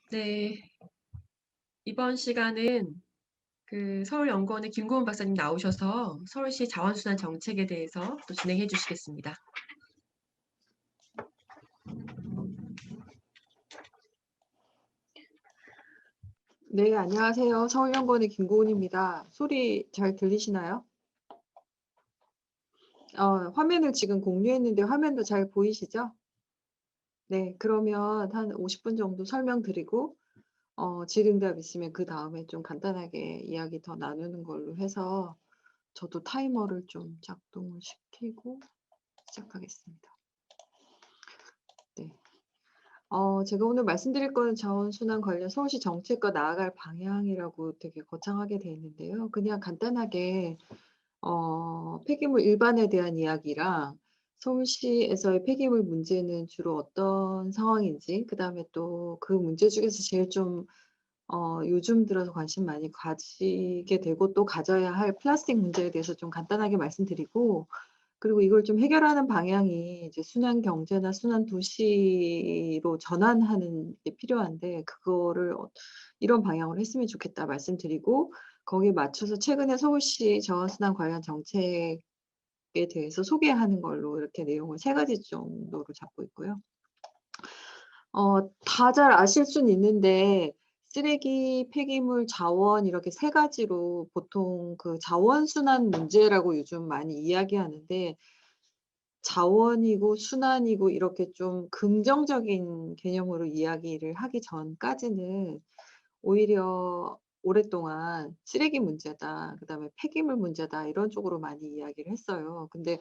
네. 이번 시간은 서울연구원의 김고은 박사님 나오셔서 서울시 자원순환 정책에 대해서 또 진행해 주시겠습니다. 네, 안녕하세요. 서울연구원의 김고은입니다. 소리 잘 들리시나요? 화면을 지금 공유했는데 화면도 잘 보이시죠? 네, 그러면 한 50분 정도 설명드리고 질의응답 있으면 그 다음에 좀 간단하게 이야기 더 나누는 걸로 해서 저도 타이머를 좀 작동을 시키고 시작하겠습니다. 네. 제가 오늘 말씀드릴 거는 자원순환 관련 서울시 정책과 나아갈 방향이라고 되게 거창하게 되어 있는데요. 그냥 간단하게 폐기물 일반에 대한 이야기랑 서울시에서의 폐기물 문제는 주로 어떤 상황인지, 그다음에 또 그 문제 중에서 제일 좀 요즘 들어서 관심 많이 가지게 되고 또 가져야 할 플라스틱 문제에 대해서 좀 간단하게 말씀드리고, 그리고 이걸 좀 해결하는 방향이 이제 순환 경제나 순환 도시로 전환하는 게 필요한데, 그거를 이런 방향으로 했으면 좋겠다 말씀드리고, 거기에 맞춰서 최근에 서울시 자원순환 관련 정책에 대해서 소개하는 걸로 이렇게 내용을 3가지 정도로 잡고 있고요. 다 잘 아실 수는 있는데 쓰레기, 폐기물, 자원 이렇게 3가지로 보통 그 자원순환 문제라고 요즘 많이 이야기하는데, 자원이고 순환이고 이렇게 좀 긍정적인 개념으로 이야기를 하기 전까지는 오히려 오랫동안 쓰레기 문제다, 그다음에 폐기물 문제다 이런 쪽으로 많이 이야기를 했어요. 근데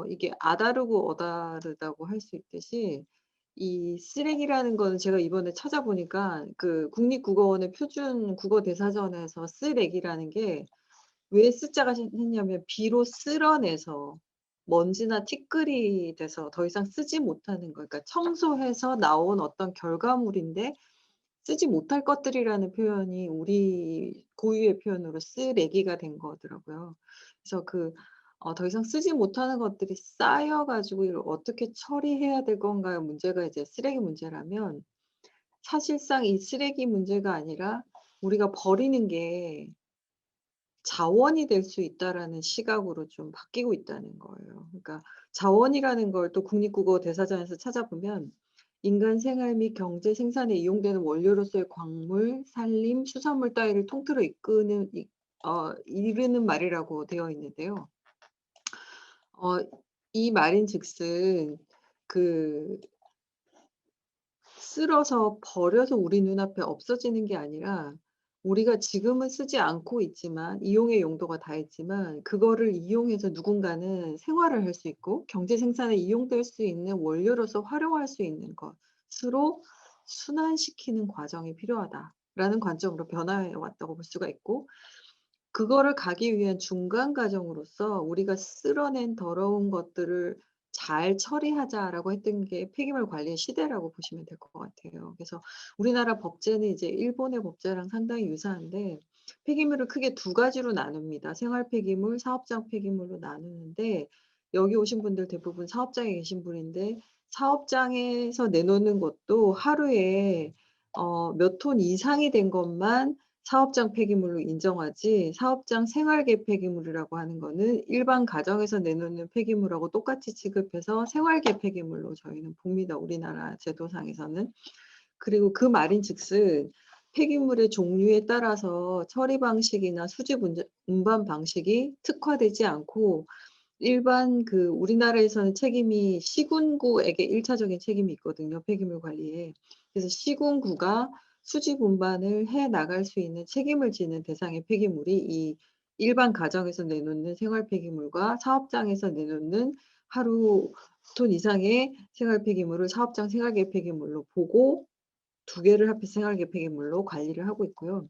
이게 아다르고 어다르다고 할 수 있듯이 이 쓰레기라는 거는 제가 이번에 찾아보니까 그 국립국어원의 표준 국어 대사전에서 쓰레기라는 게 왜 쓰자가 했냐면 비로 쓸어내서 먼지나 티끌이 돼서 더 이상 쓰지 못하는 거, 그러니까 청소해서 나온 어떤 결과물인데 쓰지 못할 것들이라는 표현이 우리 고유의 표현으로 쓰레기가 된 거더라고요. 그래서 더 이상 쓰지 못하는 것들이 쌓여 가지고 이걸 어떻게 처리해야 될 건가의 문제가 이제 쓰레기 문제라면, 사실상 이 쓰레기 문제가 아니라 우리가 버리는 게 자원이 될 수 있다라는 시각으로 좀 바뀌고 있다는 거예요. 그러니까 자원이라는 걸 또 국립국어 대사전에서 찾아보면 인간 생활 및 경제 생산에 이용되는 원료로서의 광물, 산림, 수산물 따위를 통틀어 이르는 말이라고 되어 있는데요. 이 말인즉슨 그 쓸어서 버려서 우리 눈앞에 없어지는 게 아니라, 우리가 지금은 쓰지 않고 있지만 이용의 용도가 다 있지만 그거를 이용해서 누군가는 생활을 할 수 있고 경제 생산에 이용될 수 있는 원료로서 활용할 수 있는 것으로 순환시키는 과정이 필요하다라는 관점으로 변화해 왔다고 볼 수가 있고, 그거를 가기 위한 중간 과정으로서 우리가 쓸어낸 더러운 것들을 잘 처리하자라고 했던 게 폐기물 관리의 시대라고 보시면 될 것 같아요. 그래서 우리나라 법제는 이제 일본의 법제랑 상당히 유사한데, 폐기물을 크게 2가지로 나눕니다. 생활 폐기물, 사업장 폐기물로 나누는데, 여기 오신 분들 대부분 사업장에 계신 분인데, 사업장에서 내놓는 것도 하루에 몇 톤 이상이 된 것만 사업장 폐기물로 인정하지, 사업장 생활계 폐기물이라고 하는 거는 일반 가정에서 내놓는 폐기물하고 똑같이 취급해서 생활계 폐기물로 저희는 봅니다, 우리나라 제도상에서는. 그리고 그 말인즉슨 폐기물의 종류에 따라서 처리 방식이나 수집 운반 방식이 특화되지 않고, 일반 우리나라에서는 책임이 시군구에게 1차적인 책임이 있거든요, 폐기물 관리에. 그래서 시군구가 수집 운반을 해 나갈 수 있는 책임을 지는 대상의 폐기물이 이 일반 가정에서 내놓는 생활 폐기물과 사업장에서 내놓는 하루 톤 이상의 생활 폐기물을 사업장 생활계 폐기물로 보고 2개를 합해서 생활계 폐기물로 관리를 하고 있고요.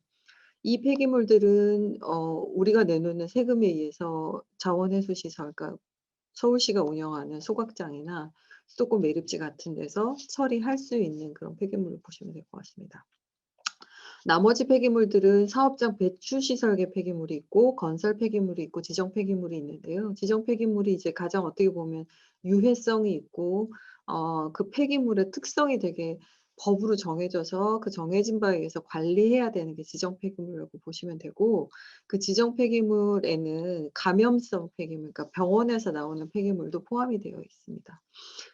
이 폐기물들은 우리가 내놓는 세금에 의해서 자원회수시설, 그러니까 서울시가 운영하는 소각장이나 수도권 매립지 같은 데서 처리할 수 있는 그런 폐기물을 보시면 될 것 같습니다. 나머지 폐기물들은 사업장 배출시설계 폐기물이 있고 건설 폐기물이 있고 지정 폐기물이 있는데요. 지정 폐기물이 이제 가장 어떻게 보면 유해성이 있고 그 폐기물의 특성이 되게 법으로 정해져서 그 정해진 바에 의해서 관리해야 되는 게 지정 폐기물이라고 보시면 되고, 그 지정 폐기물에는 감염성 폐기물, 그러니까 병원에서 나오는 폐기물도 포함이 되어 있습니다.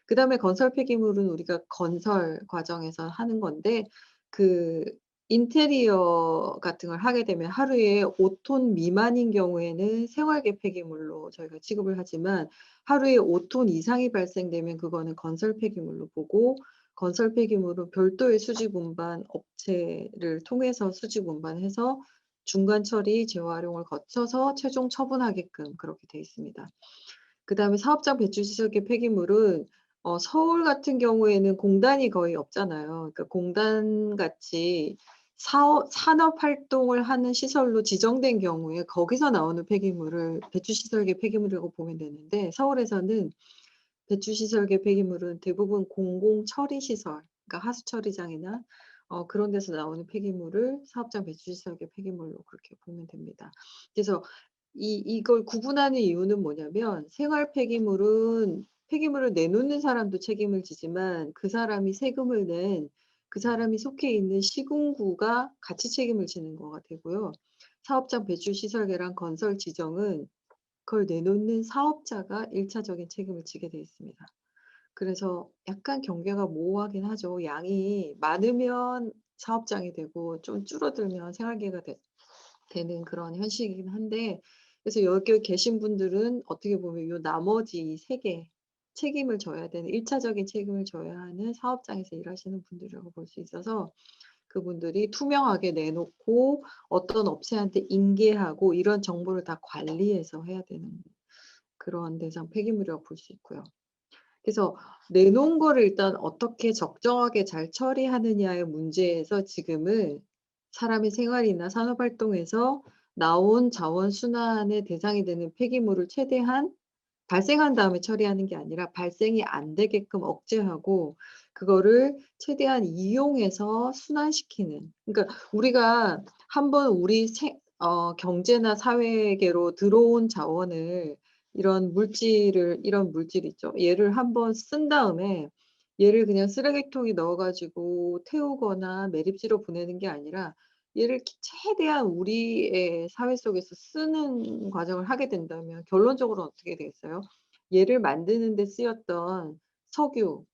그다음에 건설 폐기물은 우리가 건설 과정에서 하는 건데, 그 인테리어 같은 걸 하게 되면 하루에 5톤 미만인 경우에는 생활계 폐기물로 저희가 취급을 하지만, 하루에 5톤 이상이 발생되면 그거는 건설 폐기물로 보고, 건설 폐기물은 별도의 수지 분반 업체를 통해서 수지 분반해서 중간 처리, 재활용을 거쳐서 최종 처분하게끔 그렇게 돼 있습니다. 그다음에 사업장 배출시설계 폐기물은 서울 같은 경우에는 공단이 거의 없잖아요. 그러니까 공단같이 산업 활동을 하는 시설로 지정된 경우에 거기서 나오는 폐기물을 배출시설계 폐기물이라고 보면 되는데, 서울에서는 배출시설계 폐기물은 대부분 공공처리시설, 그러니까 하수처리장이나 그런 데서 나오는 폐기물을 사업장 배출시설계 폐기물로 그렇게 보면 됩니다. 그래서 이걸 구분하는 이유는 뭐냐면, 생활 폐기물은 폐기물을 내놓는 사람도 책임을 지지만 그 사람이 세금을 낸 그 사람이 속해 있는 시군구가 같이 책임을 지는 거가 되고요. 사업장 배출시설계랑 건설 지정은 그걸 내놓는 사업자가 1차적인 책임을 지게 돼 있습니다. 그래서 약간 경계가 모호하긴 하죠. 양이 많으면 사업장이 되고 좀 줄어들면 생활계가 되는 그런 현실이긴 한데, 그래서 여기 계신 분들은 어떻게 보면 요 나머지 세 개 책임을 져야 되는, 1차적인 책임을 져야 하는 사업장에서 일하시는 분들이라고 볼 수 있어서, 그분들이 투명하게 내놓고 어떤 업체한테 인계하고 이런 정보를 다 관리해서 해야 되는 그런 대상 폐기물이라고 볼 수 있고요. 그래서 내놓은 거를 일단 어떻게 적정하게 잘 처리하느냐의 문제에서 지금은 사람의 생활이나 산업활동에서 나온 자원순환의 대상이 되는 폐기물을 최대한 발생한 다음에 처리하는 게 아니라 발생이 안 되게끔 억제하고 그거를 최대한 이용해서 순환시키는, 그러니까 우리가 한번 우리 경제나 사회계로 들어온 자원을, 이런 물질 있죠. 얘를 한번 쓴 다음에 얘를 그냥 쓰레기통에 넣어 가지고 태우거나 매립지로 보내는 게 아니라 얘를 최대한 우리의 사회 속에서 쓰는 과정을 하게 된다면 결론적으로 어떻게 되겠어요? 얘를 만드는 데 쓰였던 석유,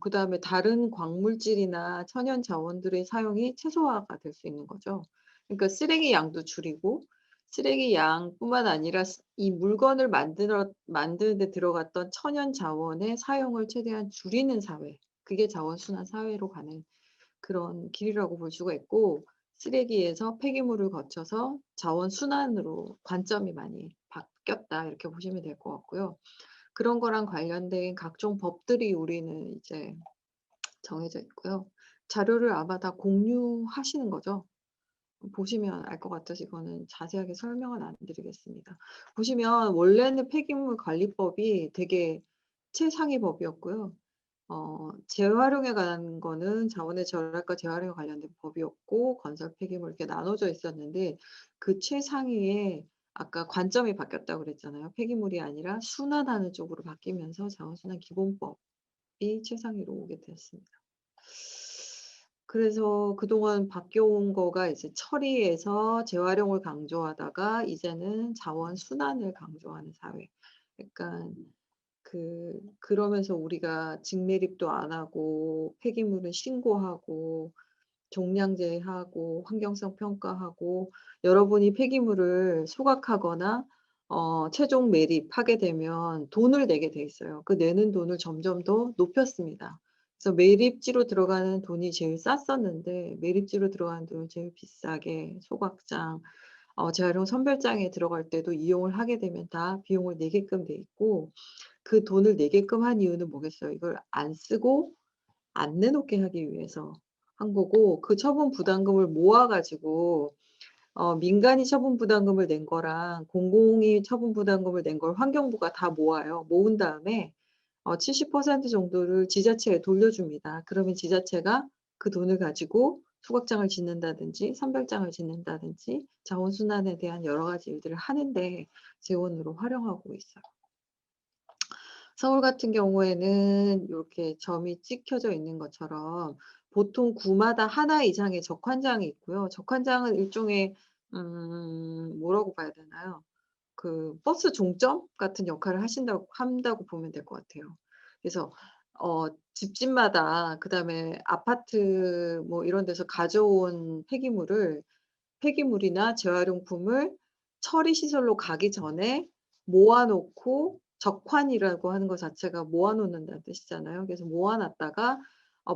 그다음에 다른 광물질이나 천연 자원들의 사용이 최소화가 될 수 있는 거죠. 그러니까 쓰레기 양도 줄이고, 쓰레기 양뿐만 아니라 이 물건을 만드는 데 들어갔던 천연 자원의 사용을 최대한 줄이는 사회, 그게 자원순환 사회로 가는 그런 길이라고 볼 수가 있고, 쓰레기에서 폐기물을 거쳐서 자원순환으로 관점이 많이 바뀌었다, 이렇게 보시면 될 것 같고요. 그런 거랑 관련된 각종 법들이 우리는 이제 정해져 있고요. 자료를 아마 다 공유하시는 거죠. 보시면 알 것 같아서 이거는 자세하게 설명은 안 드리겠습니다. 보시면 원래는 폐기물 관리법이 되게 최상위 법이었고요. 재활용에 관한 거는 자원의 절약과 재활용에 관련된 법이었고, 건설 폐기물 이렇게 나눠져 있었는데, 그 최상위에 아까 관점이 바뀌었다고 그랬잖아요. 폐기물이 아니라 순환하는 쪽으로 바뀌면서 자원순환 기본법이 최상위로 오게 되었습니다. 그래서 그동안 바뀌어온 거가 이제 처리에서 재활용을 강조하다가 이제는 자원 순환을 강조하는 사회. 약간 그러면서 우리가 직매립도 안 하고 폐기물은 신고하고 종량제하고 환경성 평가하고, 여러분이 폐기물을 소각하거나 최종 매립하게 되면 돈을 내게 돼 있어요. 그 내는 돈을 점점 더 높였습니다. 그래서 매립지로 들어가는 돈이 제일 쌌었는데 매립지로 들어가는 돈을 제일 비싸게 소각장, 재활용 선별장에 들어갈 때도 이용을 하게 되면 다 비용을 내게끔 돼 있고, 그 돈을 내게끔 한 이유는 뭐겠어요? 이걸 안 쓰고 안 내놓게 하기 위해서 한 거고, 그 처분 부담금을 모아 가지고 민간이 처분 부담금을 낸 거랑 공공이 처분 부담금을 낸 걸 환경부가 다 모아요. 모은 다음에 70% 정도를 지자체에 돌려줍니다. 그러면 지자체가 그 돈을 가지고 소각장을 짓는다든지 선별장을 짓는다든지 자원순환에 대한 여러 가지 일들을 하는데 재원으로 활용하고 있어요. 서울 같은 경우에는 요렇게 점이 찍혀져 있는 것처럼 보통 구마다 하나 이상의 적환장이 있고요. 적환장은 일종의 뭐라고 봐야 되나요? 그 버스 종점 같은 역할을 한다고 보면 될 것 같아요. 그래서 집집마다 그다음에 아파트 뭐 이런 데서 가져온 폐기물이나 재활용품을 처리 시설로 가기 전에 모아 놓고, 적환이라고 하는 것 자체가 모아 놓는다는 뜻이잖아요. 그래서 모아 놨다가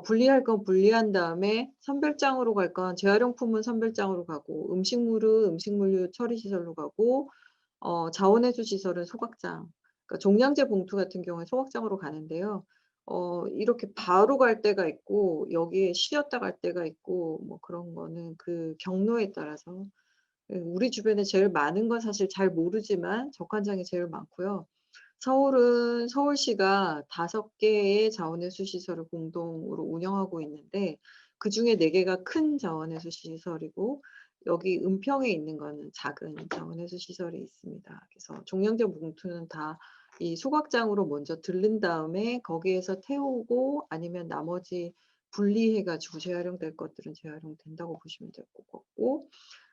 분리할 건 분리한 다음에 선별장으로 갈 건 재활용품은 선별장으로 가고, 음식물은 음식물류 처리 시설로 가고, 자원회수 시설은 소각장, 그러니까 종량제 봉투 같은 경우에 소각장으로 가는데요. 이렇게 바로 갈 때가 있고 여기에 쉬었다 갈 때가 있고 뭐 그런 거는 그 경로에 따라서, 예, 우리 주변에 제일 많은 건 사실 잘 모르지만 적환장이 제일 많고요. 서울은 서울시가 5 개의 자원회수 시설을 공동으로 운영하고 있는데, 그중에 4 개가 큰 자원회수 시설이고 여기 은평에 있는 거는 작은 자원회수 시설이 있습니다. 그래서 종량제 봉투는 다 이 소각장으로 먼저 들른 다음에 거기에서 태우고, 아니면 나머지 분리해 가지고 재활용될 것들은 재활용된다고 보시면 될 것 같고,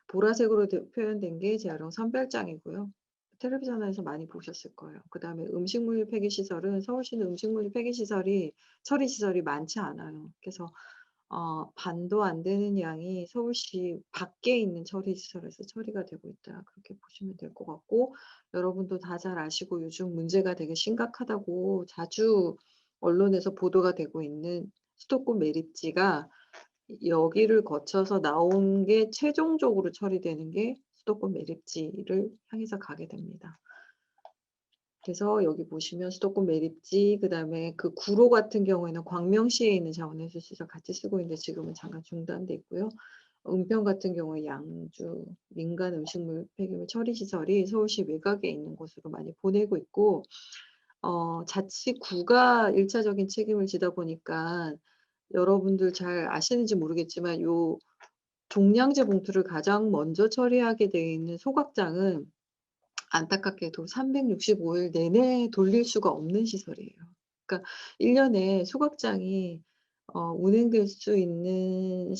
보라색으로 표현된 게 재활용 선별장이고요. 텔레비전에서 많이 보셨을 거예요. 그다음에 음식물류 폐기 시설은, 서울시는 음식물류 폐기 시설이 처리 시설이 많지 않아요. 그래서 반도 안 되는 양이 서울시 밖에 있는 처리 시설에서 처리가 되고 있다, 그렇게 보시면 될 것 같고, 여러분도 다 잘 아시고 요즘 문제가 되게 심각하다고 자주 언론에서 보도가 되고 있는 수도권 매립지가 여기를 거쳐서 나온 게 최종적으로 처리되는 게 수도권 매립지를 향해서 가게 됩니다. 그래서 여기 보시면 수도권 매립지, 그다음에 그 구로 같은 경우에는 광명시에 있는 자원회수 시설 같이 쓰고 있는데 지금은 잠깐 중단돼 있고요. 은평 같은 경우에 양주 민간 음식물 폐기물 처리 시설이 서울시 외곽에 있는 곳으로 많이 보내고 있고, 자치구가 1차적인 책임을 지다 보니까 여러분들 잘 아시는지 모르겠지만 요 종량제 봉투를 가장 먼저 처리하게 되어 있는 소각장은 안타깝게도 365일 내내 돌릴 수가 없는 시설이에요. 그러니까 1 년에 소각장이 운행될 수 있는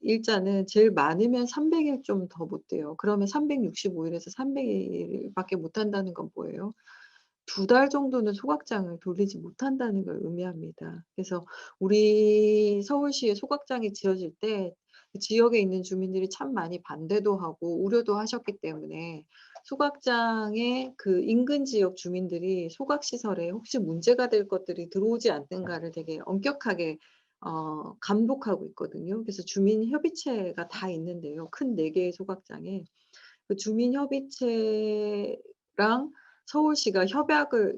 일자는 제일 많으면 300일 좀 더 못 돼요. 그러면 365 일에서 300 일밖에 못 한다는 건 뭐예요? 2달 정도는 소각장을 돌리지 못한다는 걸 의미합니다. 그래서 우리 서울시에 소각장이 지어질 때 그 지역에 있는 주민들이 참 많이 반대도 하고 우려도 하셨기 때문에, 소각장에 그 인근 지역 주민들이 소각 시설에 혹시 문제가 될 것들이 들어오지 않는가를 되게 엄격하게 감독하고 있거든요. 그래서 주민 협의체가 다 있는데요. 큰 4 개의 소각장에 그 주민 협의체랑 서울시가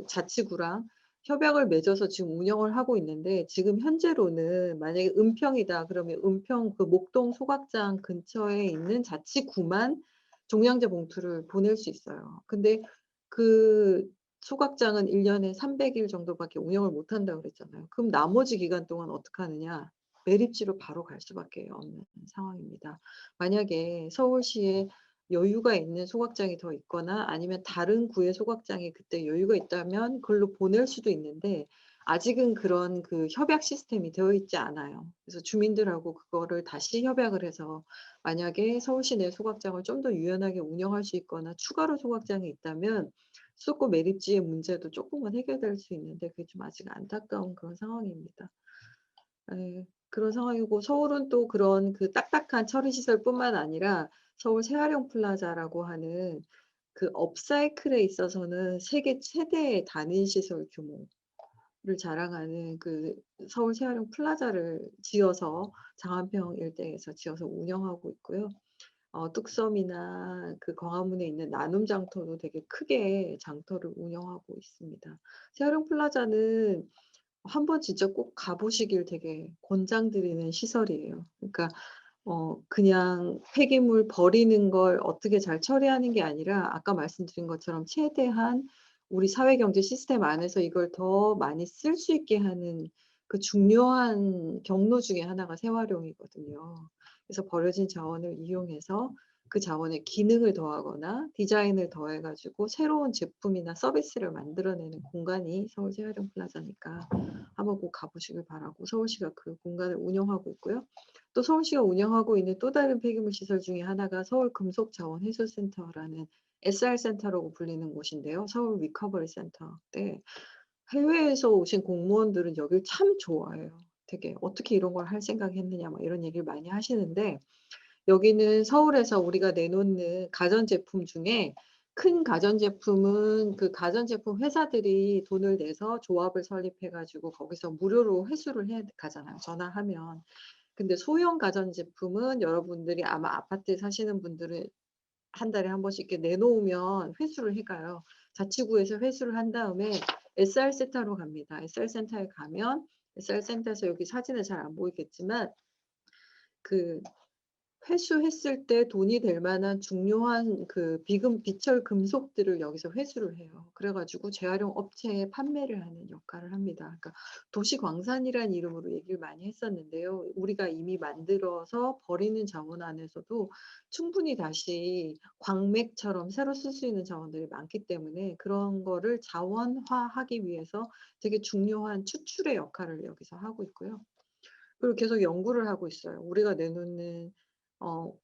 자치구랑 협약을 맺어서 지금 운영을 하고 있는데, 지금 현재로는 만약에 은평이다 그러면 은평 그 목동 소각장 근처에 있는 자치구만 종량제 봉투를 보낼 수 있어요. 근데 그 소각장은 1 년에 300일 정도밖에 운영을 못 한다고 그랬잖아요. 그럼 나머지 기간 동안 어떡하느냐? 매립지로 바로 갈 수밖에 없는 상황입니다. 만약에 서울시에 여유가 있는 소각장이 더 있거나 아니면 다른 구의 소각장이 그때 여유가 있다면 그걸로 보낼 수도 있는데, 아직은 그런 그 협약 시스템이 되어 있지 않아요. 그래서 주민들하고 그거를 다시 협약을 해서 만약에 서울시 내 소각장을 좀 더 유연하게 운영할 수 있거나 추가로 소각장이 있다면 수도권 매립지의 문제도 조금은 해결될 수 있는데, 그게 좀 아직 안타까운 그런 상황입니다. 예. 그런 상황이고, 서울은 또 그런 그 딱딱한 처리 시설뿐만 아니라 서울 새활용 플라자라고 하는 그 업사이클에 있어서는 세계 최대의 단위 시설 규모를 자랑하는 그 서울 새활용 플라자를 지어서 장안평 일대에서 지어서 운영하고 있고요. 뚝섬이나 그 광화문에 있는 나눔 장터도 되게 크게 장터를 운영하고 있습니다. 새활용 플라자는 한번 진짜 꼭 가 보시길 되게 권장드리는 시설이에요. 그러니까 그냥 폐기물 버리는 걸 어떻게 잘 처리하는 게 아니라, 아까 말씀드린 것처럼 최대한 우리 사회 경제 시스템 안에서 이걸 더 많이 쓸 수 있게 하는 그 중요한 경로 중에 하나가 재활용이거든요. 그래서 버려진 자원을 이용해서 그 자원에 기능을 더하거나 디자인을 더해 가지고 새로운 제품이나 서비스를 만들어내는 공간이 서울 재활용 플라자니까 한번 꼭 가 보시길 바라고, 서울시가 그 공간을 운영하고 있고요. 또 서울시가 운영하고 있는 또 다른 폐기물 시설 중에 하나가 서울 금속자원회수센터라는 SR 센터라고 불리는 곳인데요. 서울 리커버리 센터. 네. 해외에서 오신 공무원들은 여길 참 좋아해요. 되게 "어떻게 이런 걸 할 생각했느냐." 막 이런 얘기를 많이 하시는데, 여기는 서울에서 우리가 내놓는 가전제품 중에 큰 가전제품은 그 가전제품 회사들이 돈을 내서 조합을 설립해 가지고 거기서 무료로 회수를 해 가잖아요, 전화하면. 근데 소형 가전제품은 여러분들이 아마 아파트에 사시는 분들은 한 달에 한 번씩 이렇게 내놓으면 회수를 해 가요. 자치구에서 회수를 한 다음에 SR 센터로 갑니다. SR 센터에 가면 SR 센터에서, 여기 사진에 잘 안 보이겠지만 그 회수했을 때 돈이 될 만한 중요한 그 비철 금속들을 여기서 회수를 해요. 그래 가지고 재활용 업체에 판매를 하는 역할을 합니다. 그러니까 도시광산이라는 이름으로 얘기를 많이 했었는데요. 우리가 이미 만들어서 버리는 자원 안에서도 충분히 다시 광맥처럼 새로 쓸 수 있는 자원들이 많기 때문에 그런 거를 자원화하기 위해서 되게 중요한 추출의 역할을 여기서 하고 있고요. 그리고 계속 연구를 하고 있어요. 우리가 내놓는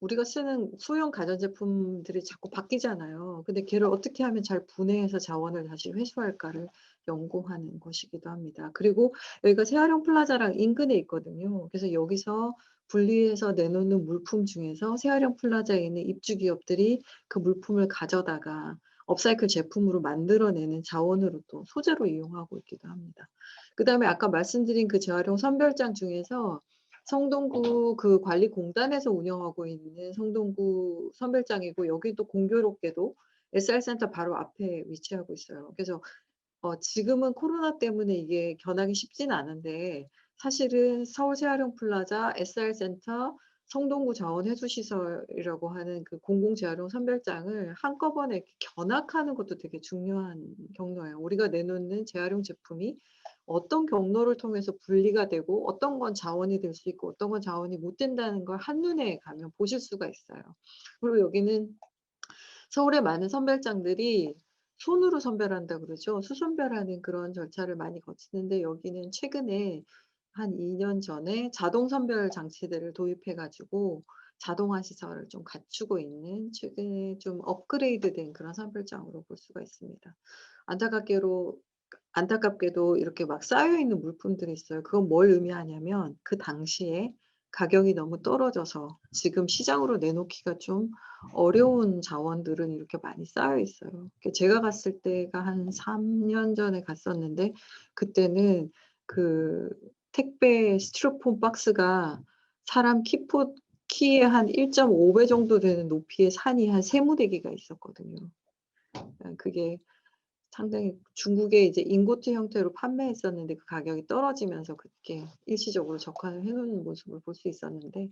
우리가 쓰는 소형 가전제품들이 자꾸 바뀌잖아요. 근데 걔를 어떻게 하면 잘 분해해서 자원을 다시 회수할까를 연구하는 곳이기도 합니다. 그리고 여기가 재활용 플라자랑 인근에 있거든요. 그래서 여기서 분리해서 내놓는 물품 중에서 재활용 플라자에 있는 입주 기업들이 그 물품을 가져다가 업사이클 제품으로 만들어내는 자원으로 또 소재로 이용하고 있기도 합니다. 그다음에 아까 말씀드린 그 재활용 선별장 중에서 성동구 그 관리공단에서 운영하고 있는 성동구 선별장이고, 여기도 공교롭게도 SR 센터 바로 앞에 위치하고 있어요. 그래서 지금은 코로나 때문에 이게 견학이 쉽지는 않은데, 사실은 서울 재활용 플라자, SR 센터, 성동구 자원회수시설이라고 하는 그 공공 재활용 선별장을 한꺼번에 이렇게 견학하는 것도 되게 중요한 경로예요. 우리가 내놓는 재활용 제품이 어떤 경로를 통해서 분리가 되고 어떤 건 자원이 될 수 있고 어떤 건 자원이 못 된다는 걸 한눈에 가면 보실 수가 있어요. 그리고 여기는 서울의 많은 선별장들이 손으로 선별한다 그러죠. 수선별하는 그런 절차를 많이 거치는데, 여기는 최근에 한 2년 전에 자동 선별 장치들을 도입해 가지고 자동화 시설을 좀 갖추고 있는, 최근에 좀 업그레이드된 그런 선별장으로 볼 수가 있습니다. 안타깝게로 안타깝게도 이렇게 막 쌓여 있는 물품들이 있어요. 그건 뭘 의미하냐면 그 당시에 가격이 너무 떨어져서 지금 시장으로 내놓기가 좀 어려운 자원들은 이렇게 많이 쌓여 있어요. 제가 갔을 때가 한 3년 전에 갔었는데, 그때는 그 택배 스티로폼 박스가 사람 키의 한 1.5배 정도 되는 높이의 산이 한 3 무대 개가 있었거든요. 그게 상당히 중국에 이제 인고트 형태로 판매했었는데 그 가격이 떨어지면서 그렇게 일시적으로 적화를 해 놓는 모습을 볼 수 있었는데,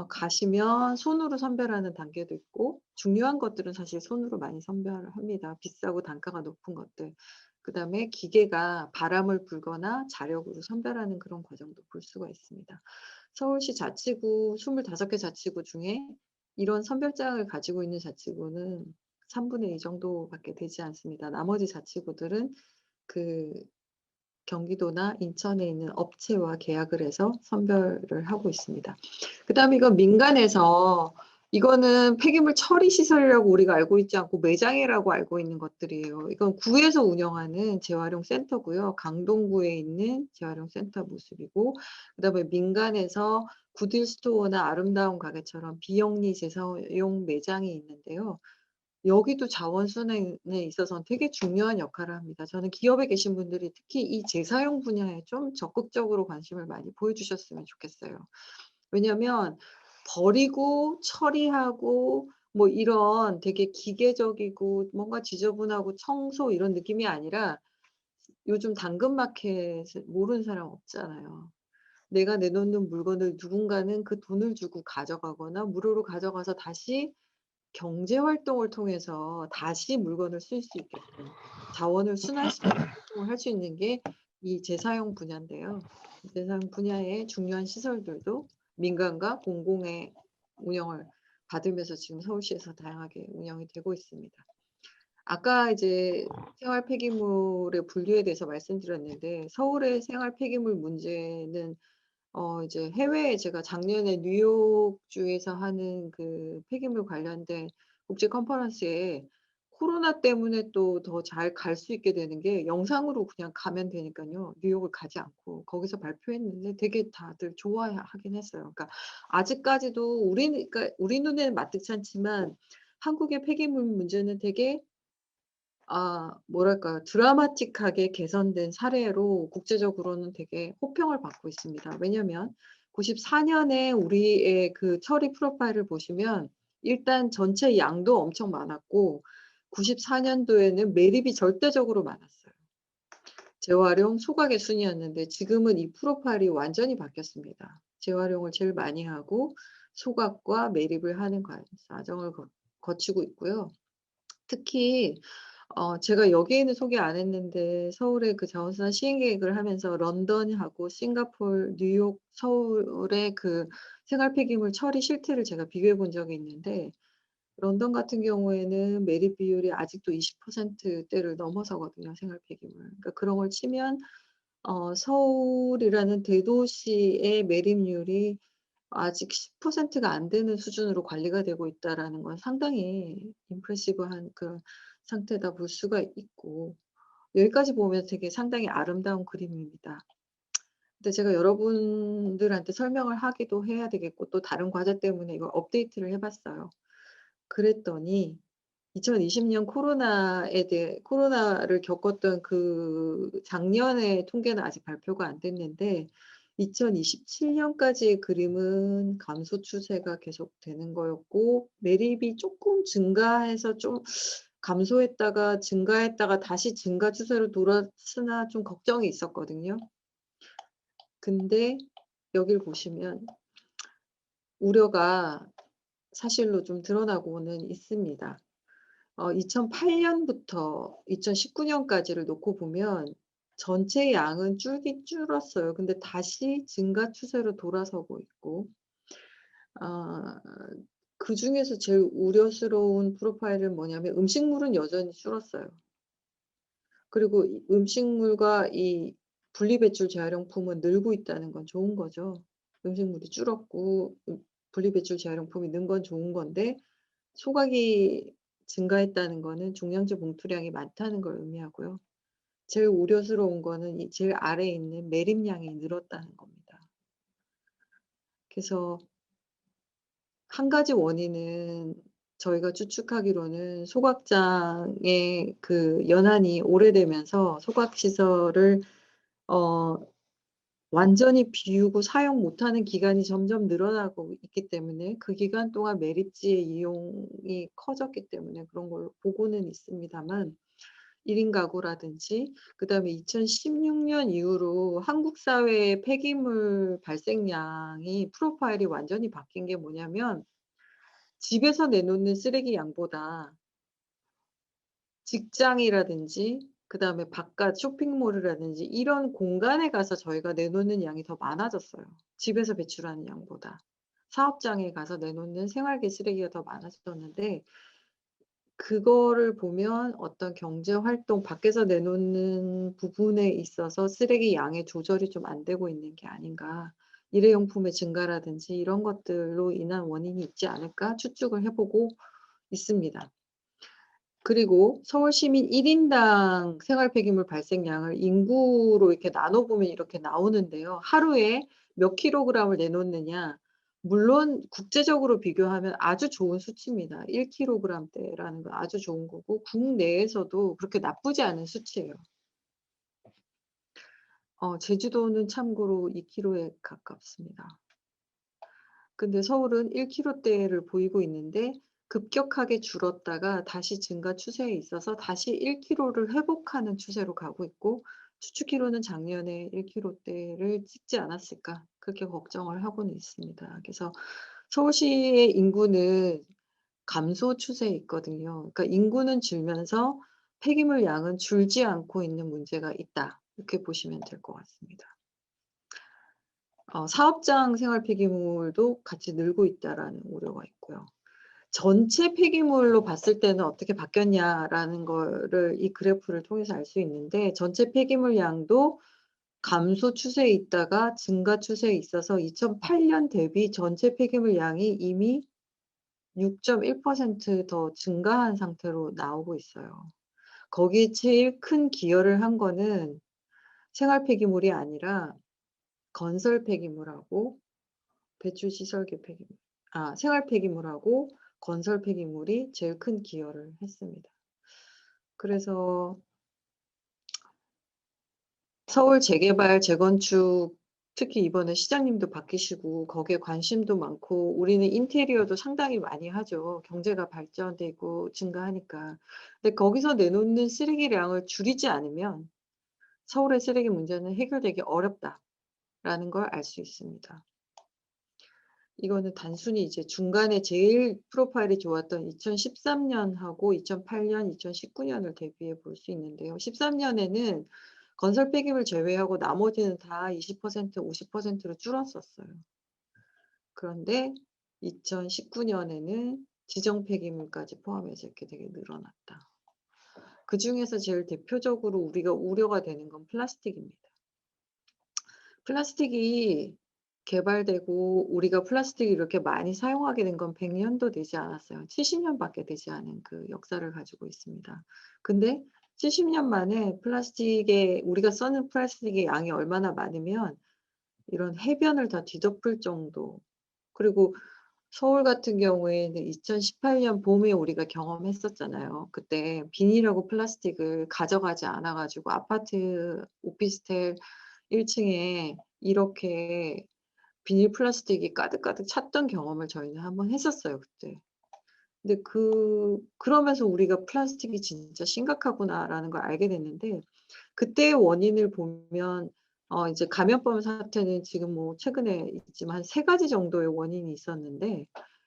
가시면 손으로 선별하는 단계도 있고, 중요한 것들은 사실 손으로 많이 선별을 합니다. 비싸고 단가가 높은 것들. 그다음에 기계가 바람을 불거나 자력으로 선별하는 그런 과정도 볼 수가 있습니다. 서울시 자치구 25개 자치구 중에 이런 선별장을 가지고 있는 자치구는 3분의 2 정도밖에 되지 않습니다. 나머지 자치구들은 그 경기도나 인천에 있는 업체와 계약을 해서 선별을 하고 있습니다. 그다음에 이건 민간에서, 이거는 폐기물 처리 시설이라고 우리가 알고 있지 않고 매장이라고 알고 있는 것들이에요. 이건 구에서 운영하는 재활용 센터고요. 강동구에 있는 재활용 센터 모습이고, 그다음에 민간에서 구딜 스토어나 아름다운 가게처럼 비영리 재사용 매장이 있는데요. 여기도 자원순환에 있어서는 되게 중요한 역할을 합니다. 저는 기업에 계신 분들이 특히 이 재사용 분야에 좀 적극적으로 관심을 많이 보여주셨으면 좋겠어요. 왜냐면 버리고 처리하고 뭐 이런 되게 기계적이고 뭔가 지저분하고 청소 이런 느낌이 아니라, 요즘 당근마켓을 모르는 사람 없잖아요. 내가 내놓는 물건을 누군가는 그 돈을 주고 가져가거나 무료로 가져가서 다시 경제 활동을 통해서 다시 물건을 쓸 수 있게끔 자원을 순환시키는 활동을 할 수 있는 게 이 재사용 분야인데요. 재사용 분야의 중요한 시설들도 민간과 공공의 운영을 받으면서 지금 서울시에서 다양하게 운영이 되고 있습니다. 아까 이제 생활 폐기물의 분류에 대해서 말씀드렸는데 서울의 생활 폐기물 문제는 이제 해외에 제가 작년에 뉴욕주에서 하는 그 폐기물 관련된 국제 컨퍼런스에 코로나 때문에 또 더 잘 갈 수 있게 되는 게 영상으로 그냥 가면 되니까요. 뉴욕을 가지 않고 거기서 발표했는데 되게 다들 좋아하긴 했어요. 그러니까 아직까지도 그러니까 우리 눈에는 마뜩지 않지만 한국의 폐기물 문제는 되게 뭐랄까요. 드라마틱하게 개선된 사례로 국제적으로는 되게 호평을 받고 있습니다. 왜냐면 94 년에 우리의 그 처리 프로파일을 보시면 일단 전체 양도 엄청 많았고 94 년도에는 매립이 절대적으로 많았어요. 재활용, 소각의 순이었는데 지금은 이 프로파일이 완전히 바뀌었습니다. 재활용을 제일 많이 하고 소각과 매립을 하는 과정을 거치고 있고요. 특히 제가 여기에는 소개 안 했는데 서울의 그 자원순환 시행 계획을 하면서 런던하고 싱가포르, 뉴욕, 서울의 그 생활 폐기물 처리 실태를 제가 비교해 본 적이 있는데 런던 같은 경우에는 매립 비율이 아직도 20%대를 넘어서거든요, 생활 폐기물. 그러니까 그런 걸 치면 서울이라는 대도시의 매립률이 아직 10%가 안 되는 수준으로 관리가 되고 있다라는 건 상당히 임프레시브한 그 상태다 볼 수가 있고 여기까지 보면 되게 상당히 아름다운 그림입니다. 근데 제가 여러분들한테 설명을 하기도 해야 되겠고 또 다른 과제 때문에 이걸 업데이트를 해 봤어요. 그랬더니 2020년 코로나를 겪었던 그 작년의 통계는 아직 발표가 안 됐는데 2027년까지의 그림은 감소 추세가 계속되는 거였고 매립이 조금 증가해서 좀 감소했다가 증가했다가 다시 증가 추세로 돌았으나 좀 걱정이 있었거든요. 근데 여길 보시면 우려가 사실로 좀 드러나고는 있습니다. 2008년부터 2019년까지를 놓고 보면 전체 양은 줄긴 줄었어요. 근데 다시 증가 추세로 돌아서고 있고 아 그중에서 제일 우려스러운 프로파일은 뭐냐면 음식물은 여전히 줄었어요. 그리고 이 음식물과 이 분리배출 재활용품은 늘고 있다는 건 좋은 거죠. 음식물이 줄었고 분리배출 재활용품이 는 건 좋은 건데 소각이 증가했다는 거는 종량제 봉투량이 많다는 걸 의미하고요. 제일 우려스러운 거는 이 제일 아래에 있는 매립량이 늘었다는 겁니다. 그래서 한 가지 원인은 저희가 추측하기로는 소각장의 그 연한이 오래되면서 소각 시설을 어 완전히 비우고 사용 못하는 기간이 점점 늘어나고 있기 때문에 그 기간 동안 매립지의 이용이 커졌기 때문에 그런 걸로 보고는 있습니다만 1인 가구라든지 그다음에 2016년 이후로 한국 사회의 폐기물 발생량이 프로파일이 완전히 바뀐 게 뭐냐면 집에서 내놓는 쓰레기 양보다 직장이라든지 그다음에 바깥 쇼핑몰이라든지 이런 공간에 가서 저희가 내놓는 양이 더 많아졌어요, 집에서 배출하는 양보다. 사업장에 가서 내놓는 생활계 쓰레기가 더 많아졌는데 그거를 보면 어떤 경제 활동 밖에서 내놓는 부분에 있어서 쓰레기 양의 조절이 좀 안 되고 있는 게 아닌가. 일회용품의 증가라든지 이런 것들로 인한 원인이 있지 않을까 추측을 해 보고 있습니다. 그리고 서울 시민 1 인당 생활 폐기물 발생량을 인구로 이렇게 나눠 보면 이렇게 나오는데요. 하루에 몇 킬로그램을 내놓느냐. 물론 국제적으로 비교하면 아주 좋은 수치입니다. 1 킬로그램대라는 건 아주 좋은 거고 국내에서도 그렇게 나쁘지 않은 수치예요. 제주도는 참고로 2 킬로에 가깝습니다. 근데 서울은 1 킬로대를 보이고 있는데 급격하게 줄었다가 다시 증가 추세에 있어서 다시 1 킬로를 회복하는 추세로 가고 있고 추측키로는 작년에 1 킬로대를 찍지 않았을까 그렇게 걱정을 하고는 있습니다. 그래서 서울시의 인구는 감소 추세에 있거든요. 그러니까 인구는 줄면서 폐기물 양은 줄지 않고 있는 문제가 있다. 이렇게 보시면 될 것 같습니다. 사업장 생활 폐기물도 같이 늘고 있다라는 우려가 있고요. 전체 폐기물로 봤을 때는 어떻게 바뀌었냐라는 거를 이 그래프를 통해서 알 수 있는데, 전체 폐기물 양도 감소 추세에 있다가 증가 추세에 있어서 2008년 대비 전체 폐기물 양이 이미 6.1% 증가한 상태로 나오고 있어요. 거기에 제일 큰 기여를 한 거는 생활 폐기물이 아니라 건설 폐기물하고 배출 시설계 폐기물, 생활 폐기물하고 건설 폐기물이 제일 큰 기여를 했습니다. 그래서 서울 재개발, 재건축, 특히 이번에 시장님도 바뀌시고 거기에 관심도 많고, 우리는 인테리어도 상당히 많이 하죠. 경제가 발전되고 증가하니까. 근데 거기서 내놓는 쓰레기량을 줄이지 않으면 서울의 쓰레기 문제는 해결되기 어렵다라는 걸 알 수 있습니다. 이거는 단순히 이제 중간에 제일 프로파일이 좋았던 2013년하고 2008년, 2019년을 대비해 볼 수 있는데요. 13년에는 건설 폐기물 제외하고 나머지는 다 20%, 50%로 줄었었어요. 그런데 2019년에는 지정 폐기물까지 포함해서 이렇게 되게 늘어났다. 그중에서 제일 대표적으로 우리가 우려가 되는 건 플라스틱입니다. 플라스틱이 개발되고 우리가 플라스틱을 이렇게 많이 사용하게 된 건 100년도 되지 않았어요. 70년밖에 되지 않은 그 역사를 가지고 있습니다. 근데 70년 만에 우리가 쓰는 플라스틱의 양이 얼마나 많으면 이런 해변을 다 뒤덮을 정도. 그리고 서울 같은 경우에는 2018년 봄에 우리가 경험했었잖아요. 그때 비닐하고 플라스틱을 가져가지 않아 가지고 아파트 오피스텔 1층에 이렇게 비닐 플라스틱이 가득가득 찼던 경험을 저희는 한번 했었어요, 그때. 근데 그러면서 우리가 '플라스틱이 진짜 심각하구나.'라는 걸 알게 됐는데, 그때의 원인을 보면 이제 감염병 사태는 지금 뭐 최근에 있지만 한 3가지 정도의 원인이 있었는데,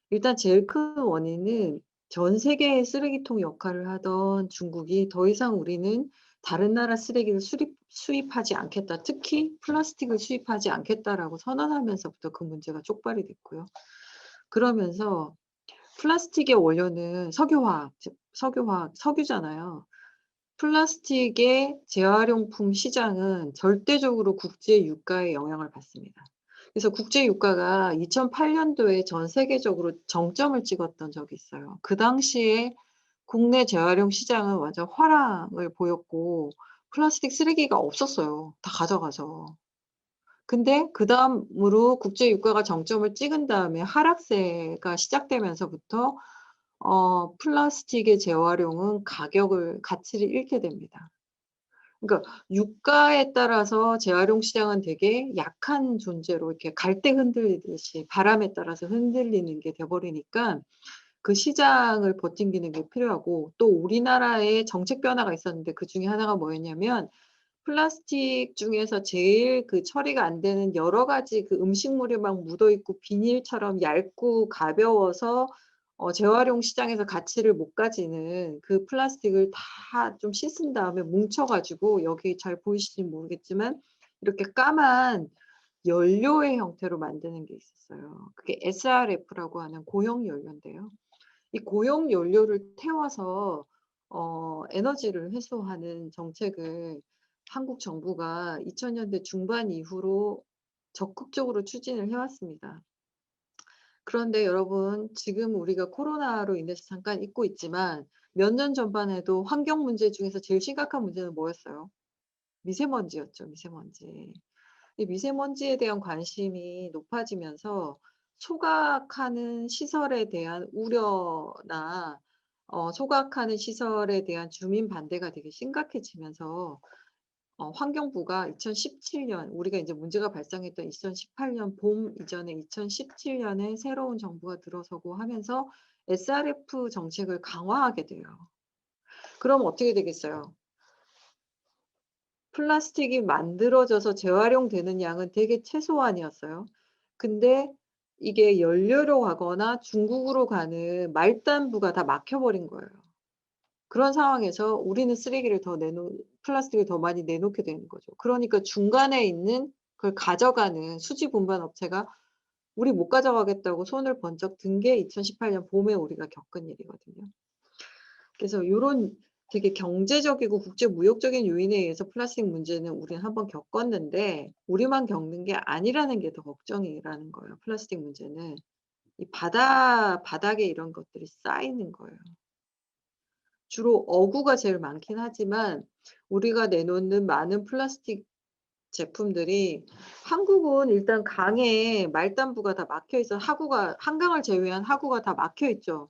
일단 제일 큰 원인은 전 세계의 쓰레기통 역할을 하던 중국이 더 이상 우리는 다른 나라 쓰레기를 수입하지 않겠다, 특히 플라스틱을 수입하지 않겠다라고 선언하면서부터 그 문제가 촉발이 됐고요. 그러면서 플라스틱의 원료는 석유잖아요. 플라스틱의 재활용품 시장은 절대적으로 국제 유가에 영향을 받습니다. 그래서 국제 유가가 2008년도에 전 세계적으로 정점을 찍었던 적이 있어요. 그 당시에 국내 재활용 시장은 완전 화랑을 보였고 플라스틱 쓰레기가 없었어요. 다 가져가서. 근데 그다음으로 국제 유가가 정점을 찍은 다음에 하락세가 시작되면서부터 플라스틱의 재활용은 가치를 잃게 됩니다. 그러니까 유가에 따라서 재활용 시장은 되게 약한 존재로 이렇게 갈대 흔들리듯이 바람에 따라서 흔들리는 게 돼 버리니까 그 시장을 버팅기는 게 필요하고, 또 우리나라의 정책 변화가 있었는데 그중에 하나가 뭐였냐면, 플라스틱 중에서 제일 그 처리가 안 되는 여러 가지 그 음식물이 막 묻어 있고 비닐처럼 얇고 가벼워서 재활용 시장에서 가치를 못 가지는 그 플라스틱을 다 좀 씻은 다음에 뭉쳐 가지고, 여기 잘 보이실지 모르겠지만 이렇게 까만 연료의 형태로 만드는 게 있었어요. 그게 SRF라고 하는 고형 연료인데요. 이 고형 연료를 태워서 에너지를 회수하는 정책을 한국 정부가 2000년대 중반 이후로 적극적으로 추진을 해 왔습니다. 그런데 여러분, 지금 우리가 코로나로 인해서 잠깐 잊고 있지만 몇 년 전만 해도 환경 문제 중에서 제일 심각한 문제는 뭐였어요? 미세먼지였죠, 미세먼지. 이 미세먼지에 대한 관심이 높아지면서 소각하는 시설에 대한 우려나 소각하는 시설에 대한 주민 반대가 되게 심각해지면서 환경부가 2017년, 우리가 이제 문제가 발생했던 2018년 봄 이전에 2017년에 새로운 정부가 들어서고 하면서 SRF 정책을 강화하게 돼요. 그럼 어떻게 되겠어요? 플라스틱이 만들어져서 재활용되는 양은 되게 최소한이었어요. 근데 이게 연료로 가거나 중국으로 가는 말단부가 다 막혀 버린 거예요. 그런 상황에서 우리는 플라스틱을 더 많이 내놓게 되는 거죠. 그러니까 중간에 있는 그걸 가져가는 수지 분반 업체가 우리 못 가져가겠다고 손을 번쩍 든 게 2018년 봄에 우리가 겪은 일이거든요. 그래서 요런 되게 경제적이고 국제 무역적인 요인에 의해서 플라스틱 문제는 우리는 한번 겪었는데 우리만 겪는 게 아니라는 게 더 걱정이라는 거예요. 플라스틱 문제는 이 바닥에 이런 것들이 쌓이는 거예요. 주로 어구가 제일 많긴 하지만 우리가 내놓는 많은 플라스틱 제품들이 한국은 일단 강에 말단부가 다 막혀 있어 하구가 한강을 제외한 하구가 다 막혀 있죠.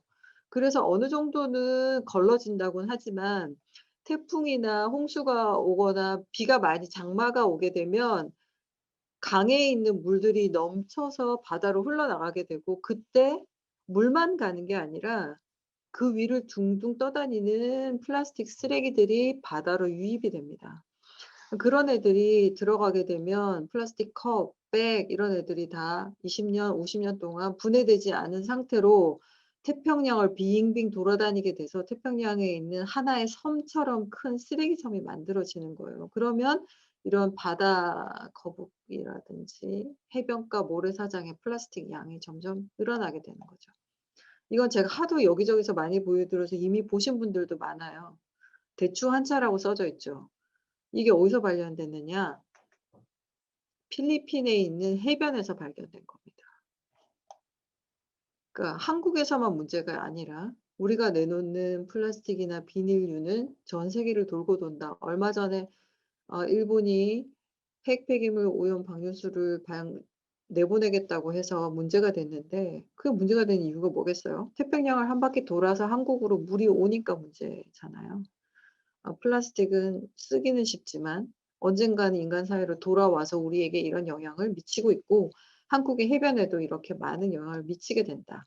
그래서 어느 정도는 걸러진다고는 하지만 태풍이나 홍수가 오거나 비가 많이 장마가 오게 되면 강에 있는 물들이 넘쳐서 바다로 흘러나가게 되고 그때 물만 가는 게 아니라 그 위를 둥둥 떠다니는 플라스틱 쓰레기들이 바다로 유입이 됩니다. 그런 애들이 들어가게 되면 플라스틱 컵, 백 이런 애들이 다 20년, 50년 동안 분해되지 않은 상태로 태평양을 빙빙 돌아다니게 돼서 태평양에 있는 하나의 섬처럼 큰 쓰레기섬이 만들어지는 거예요. 그러면 이런 바다 거북이라든지 해변가 모래사장의 플라스틱 양이 점점 늘어나게 되는 거죠. 이건 제가 하도 여기저기서 많이 보여드려서 이미 보신 분들도 많아요. 대추 한차라고 써져 있죠. 이게 어디서 발견됐느냐? 필리핀에 있는 해변에서 발견된 겁니다. 그러니까 한국에서만 문제가 아니라 우리가 내놓는 플라스틱이나 비닐류는 전 세계를 돌고 돈다. 얼마 전에 일본이 핵 폐기물 오염 방류수를 내보내겠다고 해서 문제가 됐는데 그 문제가 된 이유가 뭐겠어요? 태평양을 한 바퀴 돌아서 한국으로 물이 오니까 문제잖아요. 플라스틱은 쓰기는 쉽지만 언젠가는 인간 사회로 돌아와서 우리에게 이런 영향을 미치고 있고 한국의 해변에도 이렇게 많은 영향을 미치게 된다.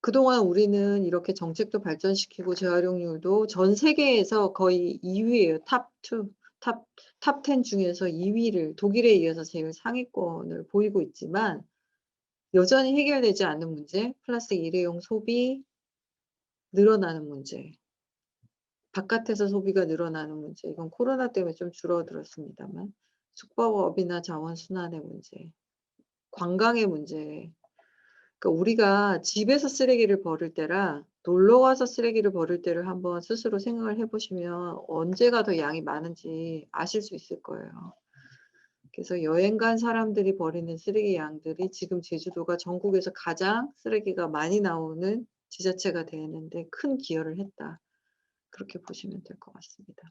그동안 우리는 이렇게 정책도 발전시키고 재활용률도 전 세계에서 거의 2위예요. 탑2, 탑10 중에서 2위를 독일에 이어서 제일 상위권을 보이고 있지만 여전히 해결되지 않는 문제, 플라스틱 일회용 소비 늘어나는 문제, 바깥에서 소비가 늘어나는 문제, 이건 코로나 때문에 좀 줄어들었습니다만 숙박업이나 자원순환의 문제, 관광의 문제. 그러니까 우리가 집에서 쓰레기를 버릴 때랑 놀러 가서 쓰레기를 버릴 때를 한번 스스로 생각을 해 보시면 언제가 더 양이 많은지 아실 수 있을 거예요. 그래서 여행 간 사람들이 버리는 쓰레기 양들이 지금 제주도가 전국에서 가장 쓰레기가 많이 나오는 지자체가 되는데 큰 기여를 했다. 그렇게 보시면 될 것 같습니다.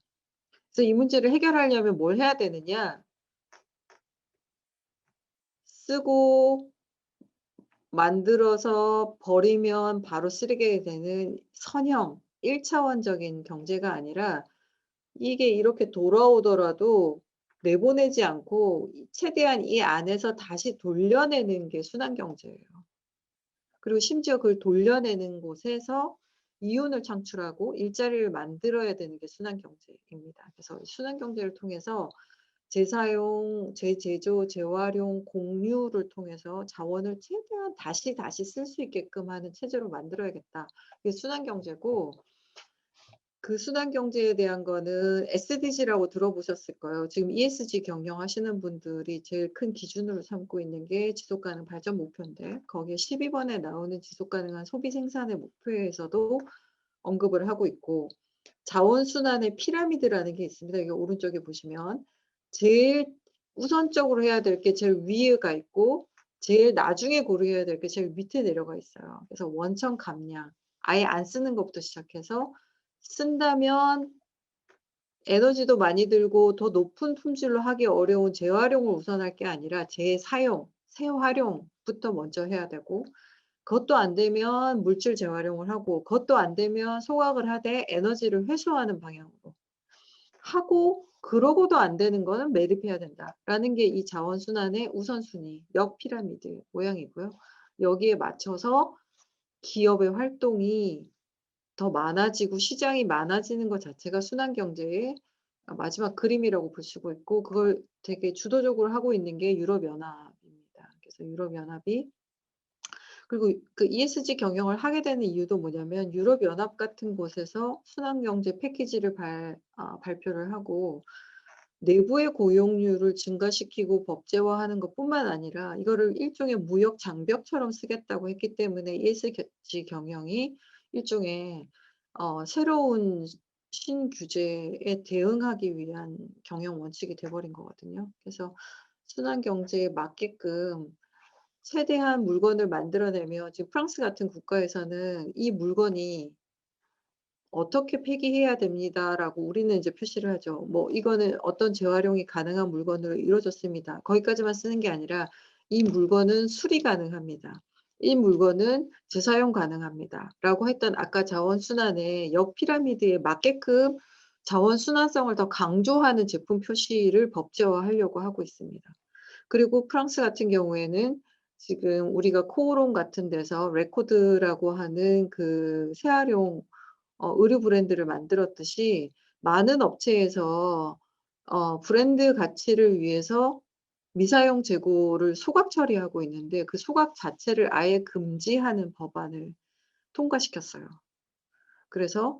그래서 이 문제를 해결하려면 뭘 해야 되느냐? 쓰고 만들어서 버리면 바로 쓰레기가 되는 선형 1차원적인 경제가 아니라 이게 이렇게 돌아오더라도 내보내지 않고 최대한 이 안에서 다시 돌려내는 게 순환 경제예요. 그리고 심지어 그걸 돌려내는 곳에서 이윤을 창출하고 일자리를 만들어야 되는 게 순환 경제입니다. 그래서 순환 경제를 통해서 재사용, 재제조, 재활용, 공유를 통해서 자원을 최대한 다시 쓸 수 있게끔 하는 체제로 만들어야겠다. 그게 순환 경제고 그 순환 경제에 대한 거는 SDG라고 들어보셨을 거예요. 지금 ESG 경영하시는 분들이 제일 큰 기준으로 삼고 있는 게 지속 가능 발전 목표인데 거기에 12번에 나오는 지속 가능한 소비 생산의 목표에서도 언급을 하고 있고 자원 순환의 피라미드라는 게 있습니다. 여기 오른쪽에 보시면 제일 우선적으로 해야 될 게 제일 위에가 있고 제일 나중에 고려해야 될 게 제일 밑에 내려가 있어요. 그래서 원천 감량, 아예 안 쓰는 것부터 시작해서 쓴다면 에너지도 많이 들고 더 높은 품질로 하기 어려운 재활용을 우선할 게 아니라 재사용, 재활용부터 먼저 해야 되고 그것도 안 되면 물질 재활용을 하고 그것도 안 되면 소각을 하되 에너지를 회수하는 방향으로 하고 그러고도 안 되는 거는 매립해야 된다라는 게 이 자원순환의 우선순위, 역 피라미드 모양이고요. 여기에 맞춰서 기업의 활동이 더 많아지고 시장이 많아지는 것 자체가 순환 경제의 마지막 그림이라고 볼 수가 있고 그걸 되게 주도적으로 하고 있는 게 유럽연합입니다. 그래서 유럽연합이 그리고 그 ESG 경영을 하게 되는 이유도 뭐냐면 유럽연합 같은 곳에서 순환경제 패키지를 발표를 하고 내부의 고용률을 증가시키고 법제화하는 것뿐만 아니라 이거를 일종의 무역 장벽처럼 쓰겠다고 했기 때문에 ESG 경영이 일종의 새로운 신규제에 대응하기 위한 경영 원칙이 돼 버린 거거든요. 그래서 순환 경제에 맞게끔 최대한 물건을 만들어내면 지금 프랑스 같은 국가에서는 이 물건이 "어떻게 폐기해야 됩니다."라고 우리는 이제 표시를 하죠. 뭐 "이거는 어떤 재활용이 가능한 물건으로 이루어졌습니다." 거기까지만 쓰는 게 아니라 "이 물건은 수리 가능합니다. 이 물건은 재사용 가능합니다."라고 했던 아까 자원 순환의 역 피라미드에 맞게끔 자원 순환성을 더 강조하는 제품 표시를 법제화하려고 하고 있습니다. 그리고 프랑스 같은 경우에는 지금 우리가 코오롱 같은 데서 레코드라고 하는 그 재활용 의류 브랜드를 만들었듯이 많은 업체에서 브랜드 가치를 위해서 미사용 재고를 소각 처리하고 있는데 그 소각 자체를 아예 금지하는 법안을 통과시켰어요. 그래서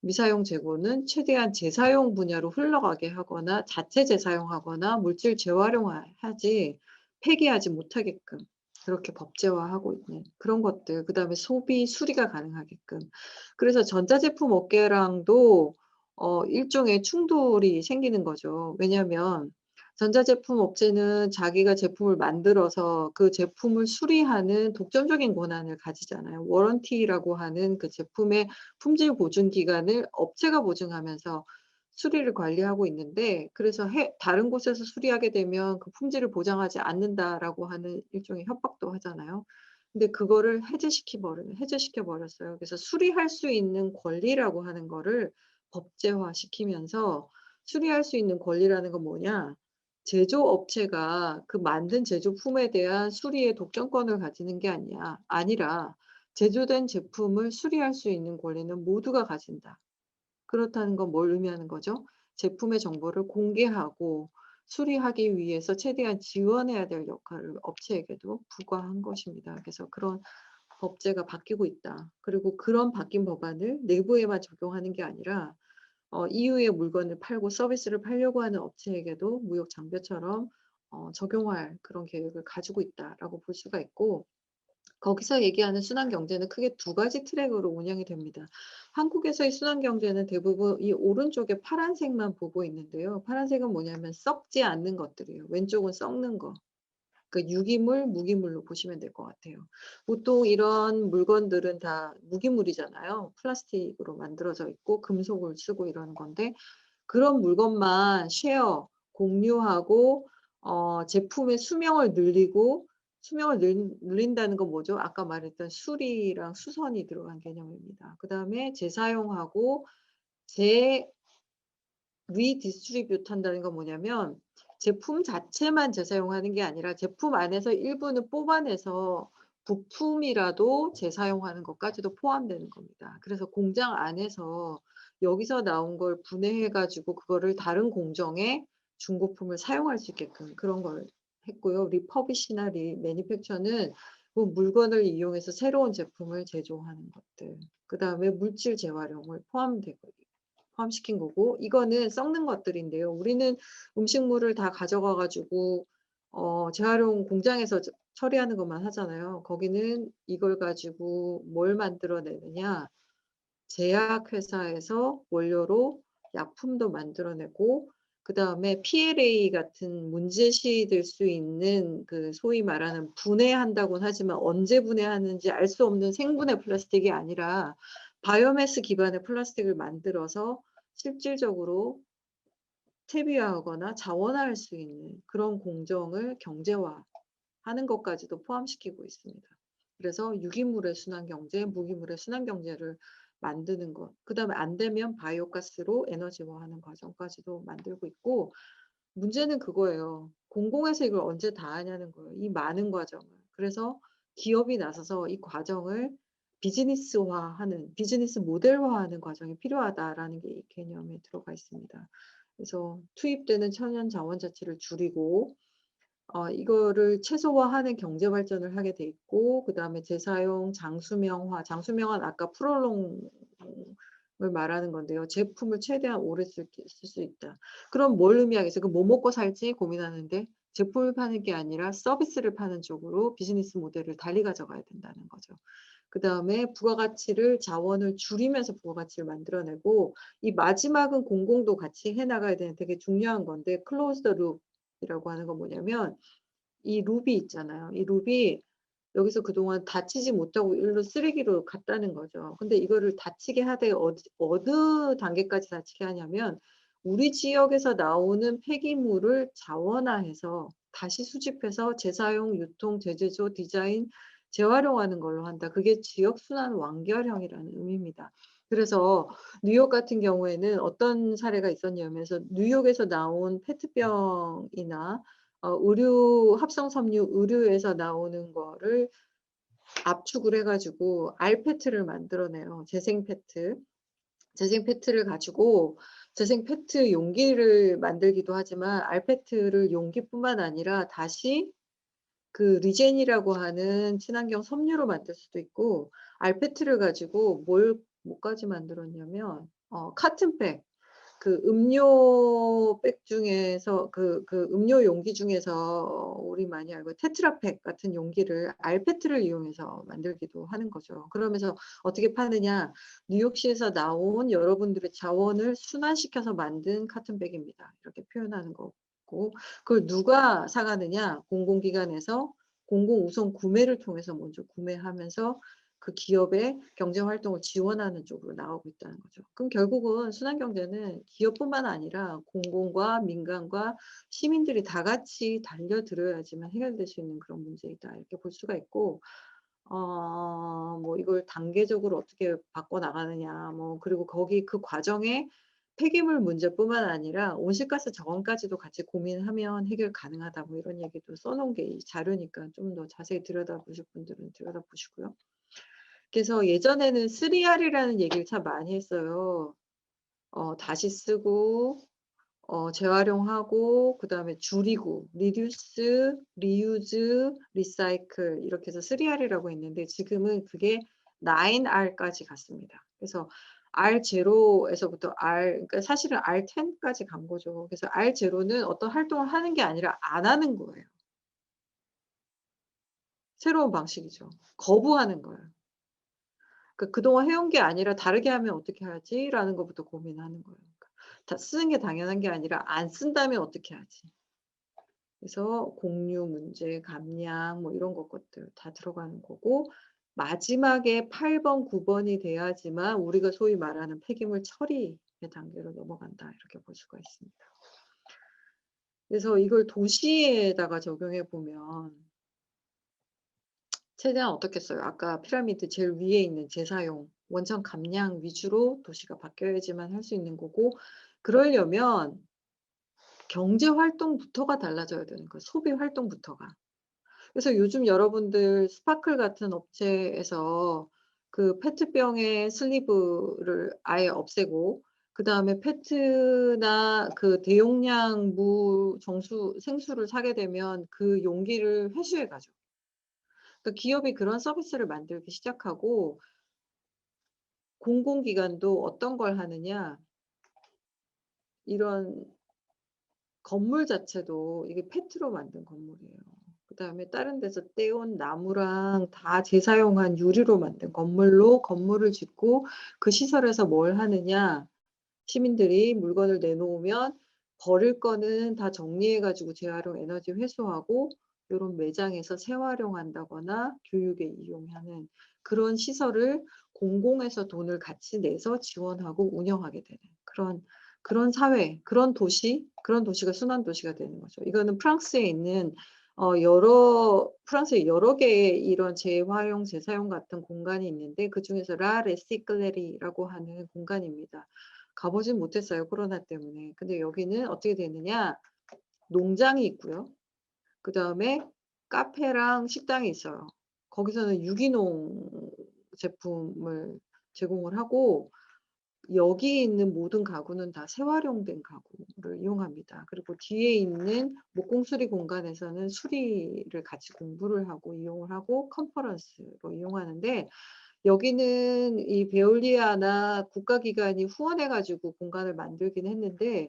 미사용 재고는 최대한 재사용 분야로 흘러가게 하거나 자체 재사용하거나 물질 재활용하지 폐기하지 못하게끔 그렇게 법제화하고 있는 그런 것들. 그다음에 소비 수리가 가능하게끔. 그래서 전자제품 업계랑도 일종의 충돌이 생기는 거죠. 왜냐하면 전자제품 업체는 자기가 제품을 만들어서 그 제품을 수리하는 독점적인 권한을 가지잖아요. 워런티라고 하는 그 제품의 품질 보증 기간을 업체가 보증하면서 수리를 관리하고 있는데 그래서 다른 곳에서 수리하게 되면 그 품질을 보장하지 않는다라고 하는 일종의 협박도 하잖아요. 근데 그거를 해제시켜 버렸어요. 그래서 수리할 수 있는 권리라고 하는 거를 법제화시키면서 수리할 수 있는 권리라는 건 뭐냐? 제조업체가 그 만든 제조품에 대한 수리의 독점권을 가지는 게 아니라 제조된 제품을 수리할 수 있는 권리는 모두가 가진다. 그렇다는 건 뭘 의미하는 거죠? 제품의 정보를 공개하고 수리하기 위해서 최대한 지원해야 될 역할을 업체에게도 부과한 것입니다. 그래서 그런 법제가 바뀌고 있다. 그리고 그런 바뀐 법안을 내부에만 적용하는 게 아니라 이후에 물건을 팔고 서비스를 팔려고 하는 업체에게도 무역 장벽처럼 적용할 그런 계획을 가지고 있다라고 볼 수가 있고 거기서 얘기하는 순환 경제는 크게 두 가지 트랙으로 운영이 됩니다. 한국에서의 순환 경제는 대부분 이 오른쪽에 파란색만 보고 있는데요. 파란색은 뭐냐면 썩지 않는 것들이에요. 왼쪽은 썩는 거. 그러니까 유기물, 무기물로 보시면 될 것 같아요. 보통 이런 물건들은 다 무기물이잖아요. 플라스틱으로 만들어져 있고 금속을 쓰고 이러는 건데 그런 물건만 공유하고 제품의 수명을 늘리고 수명을 늘린다는 건 뭐죠? 아까 말했던 수리랑 수선이 들어간 개념입니다. 그다음에 재사용하고 재 리디스트리뷰트 한다는 건 뭐냐면 제품 자체만 재사용하는 게 아니라 제품 안에서 일부는 뽑아내서 부품이라도 재사용하는 것까지도 포함되는 겁니다. 그래서 공장 안에서 여기서 나온 걸 분해해 가지고 그거를 다른 공정에 중고품을 사용할 수 있게끔 그런 걸 했고요. 리퍼비시나 매니팩처는 그 물건을 이용해서 새로운 제품을 제조하는 것들. 그다음에 물질 재활용을 포함시킨 거고 이거는 썩는 것들인데요. 우리는 음식물을 다 가져가 가지고 재활용 공장에서 처리하는 것만 하잖아요. 거기는 이걸 가지고 뭘 만들어내느냐. 제약회사에서 원료로 약품도 만들어내고 그다음에 PLA 같은 문제시될 수 있는 그 소위 말하는 분해한다고는 하지만 언제 분해하는지 알 수 없는 생분해 플라스틱이 아니라 바이오매스 기반의 플라스틱을 만들어서 실질적으로 퇴비화하거나 자원화할 수 있는 그런 공정을 경제화하는 것까지도 포함시키고 있습니다. 그래서 유기물의 순환 경제, 무기물의 순환 경제를 만드는 것. 그다음에 안 되면 바이오가스로 에너지화하는 과정까지도 만들고 있고 문제는 그거예요. 공공에서 이걸 언제 다 하냐는 거예요. 이 많은 과정을. 그래서 기업이 나서서 이 과정을 비즈니스화하는, 비즈니스 모델화하는 과정이 필요하다라는 게 이 개념에 들어가 있습니다. 그래서 투입되는 천연 자원 자체를 줄이고 이거를 최소화하는 경제 발전을 하게 돼 있고 그다음에 재사용, 장수명화, 장수명화는 아까 프롤롱 말하는 건데요. 제품을 최대한 오래 쓸 수 있다. 그럼 뭘 의미하겠어요? 뭐 먹고 살지 고민하는데 제품을 파는 게 아니라 서비스를 파는 쪽으로 비즈니스 모델을 달리 가져가야 된다는 거죠. 그다음에 부가가치를 자원을 줄이면서 부가가치를 만들어내고 이 마지막은 공공도 같이 해 나가야 되는 되게 중요한 건데 클로즈드 룹이라고 하는 건 뭐냐면 이 룹이 있잖아요. 이 룹이 여기서 그동안 다치지 못하고 일로 쓰레기로 갔다는 거죠. 근데 이거를 다치게 하되 어느 단계까지 다치게 하냐면 우리 지역에서 나오는 폐기물을 자원화해서 다시 수집해서 재사용, 유통, 재제조, 디자인, 재활용하는 걸로 한다. 그게 지역 순환 완결형이라는 의미입니다. 그래서 뉴욕 같은 경우에는 어떤 사례가 있었냐면 뉴욕에서 나온 페트병이나 의류 합성 섬유 의류에서 나오는 거를 압축을 해 가지고 알페트를 만들어내요. 재생 페트. 재생 페트를 가지고 재생 페트 용기를 만들기도 하지만 알페트를 용기뿐만 아니라 다시 그 리젠이라고 하는 친환경 섬유로 만들 수도 있고 알페트를 가지고 뭐까지 만들었냐면 카튼백 그 음료백 중에서 음료 용기 중에서 우리 많이 알고 테트라팩 같은 용기를 알페트를 이용해서 만들기도 하는 거죠. 그러면서 어떻게 파느냐. 뉴욕시에서 나온 여러분들의 자원을 순환시켜서 만든 카튼백입니다. 이렇게 표현하는 거고 그걸 누가 사가느냐. 공공기관에서 공공 우선 구매를 통해서 먼저 구매하면서 그 기업의 경제 활동을 지원하는 쪽으로 나오고 있다는 거죠. 그럼 결국은 순환 경제는 기업뿐만 아니라 공공과 민간과 시민들이 다 같이 달려들어야지만 해결될 수 있는 그런 문제이다. 이렇게 볼 수가 있고 뭐 이걸 단계적으로 어떻게 바꿔 나가느냐 그리고 거기 그 과정에 폐기물 문제뿐만 아니라 온실가스 저감까지도 같이 고민하면 해결 가능하다. 이런 얘기도 써 놓은 게 이 자료니까 좀 더 자세히 들여다보실 분들은 들여다보시고요. 그래서 예전에는 3R이라는 얘기를 참 많이 했어요. 다시 쓰고 재활용하고 그다음에 줄이고 reduce, reuse, recycle 이렇게 해서 3R이라고 했는데 지금은 그게 9R까지 갔습니다. 그래서 R0에서부터 그러니까 사실은 R10까지 간 거죠. 그래서 R0는 어떤 활동을 하는 게 아니라 안 하는 거예요. 새로운 방식이죠. 거부하는 거예요. 그동안 해온 게 아니라 '다르게 하면 어떻게 하지?'라는 것부터 고민하는 거예요. 다 쓰는 게 당연한 게 아니라 '안 쓴다면 어떻게 하지?' 그래서 공유 문제, 감량 이런 것들 다 들어가는 거고 마지막에 8 번, 9 번이 돼야지만 우리가 소위 말하는 폐기물 처리의 단계로 넘어간다. 이렇게 볼 수가 있습니다. 그래서 이걸 도시에다가 적용해 보면 최대한 어떻겠어요? 아까 피라미드 제일 위에 있는 재사용, 원천 감량 위주로 도시가 바뀌어야지만 할 수 있는 거고 그러려면 경제 활동부터가 달라져야 되는 거예요. 소비 활동부터가. 그래서 요즘 여러분들 스파클 같은 업체에서 그 페트병의 슬리브를 아예 없애고 그다음에 페트나 그 대용량 생수를 사게 되면 그 용기를 회수해 가죠. 그러니까 기업이 그런 서비스를 만들기 시작하고 공공기관도 어떤 걸 하느냐. 이런 건물 자체도 이게 페트로 만든 건물이에요. 그다음에 다른 데서 떼온 나무랑 다 재사용한 유리로 만든 건물로 건물을 짓고 그 시설에서 뭘 하느냐. 시민들이 물건을 내놓으면 버릴 거는 다 정리해 가지고 재활용 에너지 회수하고 요런 매장에서 재활용한다거나 교육에 이용하는 그런 시설을 공공에서 돈을 같이 내서 지원하고 운영하게 되는 그런 사회, 그런 도시가 순환 도시가 되는 거죠. 이거는 프랑스에 있는 프랑스에 여러 개의 이런 재활용, 재사용 같은 공간이 있는데 그중에서 라 레시클레리라고 하는 공간입니다. 가 보진 못했어요, 코로나 때문에. 근데 여기는 어떻게 되느냐. 농장이 있고요. 그다음에 카페랑 식당이 있어요. 거기서는 유기농 제품을 제공을 하고 여기 있는 모든 가구는 다 재활용된 가구를 이용합니다. 그리고 뒤에 있는 목공수리 공간에서는 수리를 같이 공부를 하고 이용을 하고 컨퍼런스로 이용하는데 여기는 이 베올리아나 국가기관이 후원해 가지고 공간을 만들긴 했는데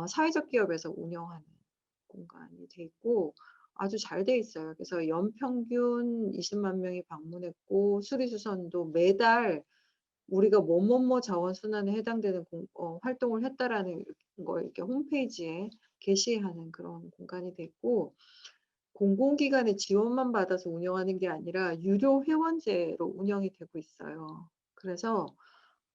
사회적 기업에서 운영하는 공간이 돼 있고 아주 잘 돼 있어요. 그래서 연평균 20만 명이 방문했고 수리수선도 매달 우리가 뭐뭐뭐 자원순환에 해당되는 활동을 했다라는 걸 이렇게 홈페이지에 게시하는 그런 공간이 돼 있고 공공기관의 지원만 받아서 운영하는 게 아니라 유료 회원제로 운영이 되고 있어요. 그래서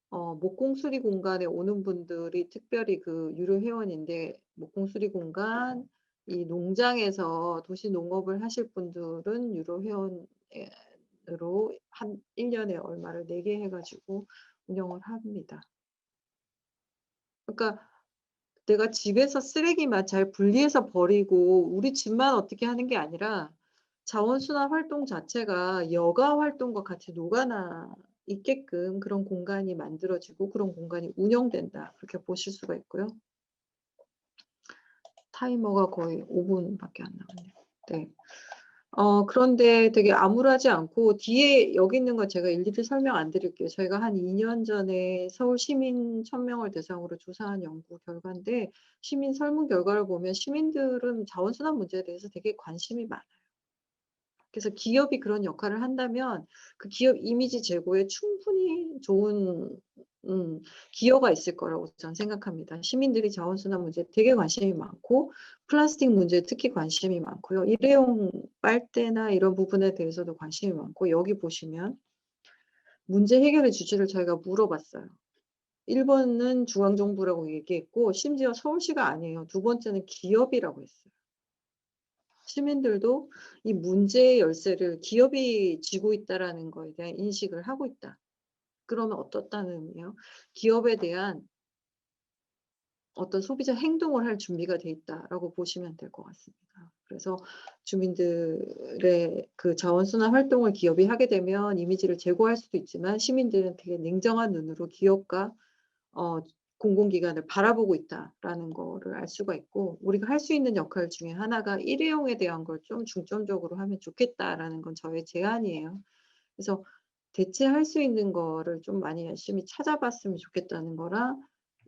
목공수리 공간에 오는 분들이 특별히 그 유료 회원인데 목공수리 공간, 이 농장에서 도시 농업을 하실 분들은 유료 회원으로 한 1 년에 얼마를 내게 해 가지고 운영을 합니다. 그러니까 내가 집에서 쓰레기만 잘 분리해서 버리고 우리 집만 어떻게 하는 게 아니라 자원순환 활동 자체가 여가 활동과 같이 녹아나 있게끔 그런 공간이 만들어지고 그런 공간이 운영된다. 그렇게 보실 수가 있고요. 타이머가 거의 5 분밖에 안 남았네요. 네. 그런데 되게 암울하지 않고 뒤에 여기 있는 건 제가 일일이 설명 안 드릴게요. 저희가 한 2년 전에 서울 시민 1,000 명을 대상으로 조사한 연구 결과인데 시민 설문 결과를 보면 시민들은 자원순환 문제에 대해서 되게 관심이 많아요. 그래서 기업이 그런 역할을 한다면 그 기업 이미지 제고에 충분히 좋은 기여가 있을 거라고 저는 생각합니다. 시민들이 자원순환 문제에 되게 관심이 많고 플라스틱 문제에 특히 관심이 많고요. 일회용 빨대나 이런 부분에 대해서도 관심이 많고 여기 보시면 문제 해결의 주제를 저희가 물어봤어요. 1 번은 중앙정부라고 얘기했고 심지어 서울시가 아니에요. 두 번째는 기업이라고 했어요. 시민들도 이 문제의 열쇠를 기업이 쥐고 있다라는 거에 대한 인식을 하고 있다. 그러면 어떻다는 의미예요? 기업에 대한 어떤 소비자 행동을 할 준비가 돼 있다라고 보시면 될 것 같습니다. 그래서 주민들의 그 자원순환 활동을 기업이 하게 되면 이미지를 제고할 수도 있지만 시민들은 되게 냉정한 눈으로 기업과 어 공공기관을 바라보고 있다라는 거를 알 수가 있고 우리가 할 수 있는 역할 중에 하나가 '일회용에 대한 걸 좀 중점적으로 하면 좋겠다.'라는 건 저의 제안이에요. 그래서 대체할 수 있는 거를 좀 많이 열심히 찾아봤으면 좋겠다는 거랑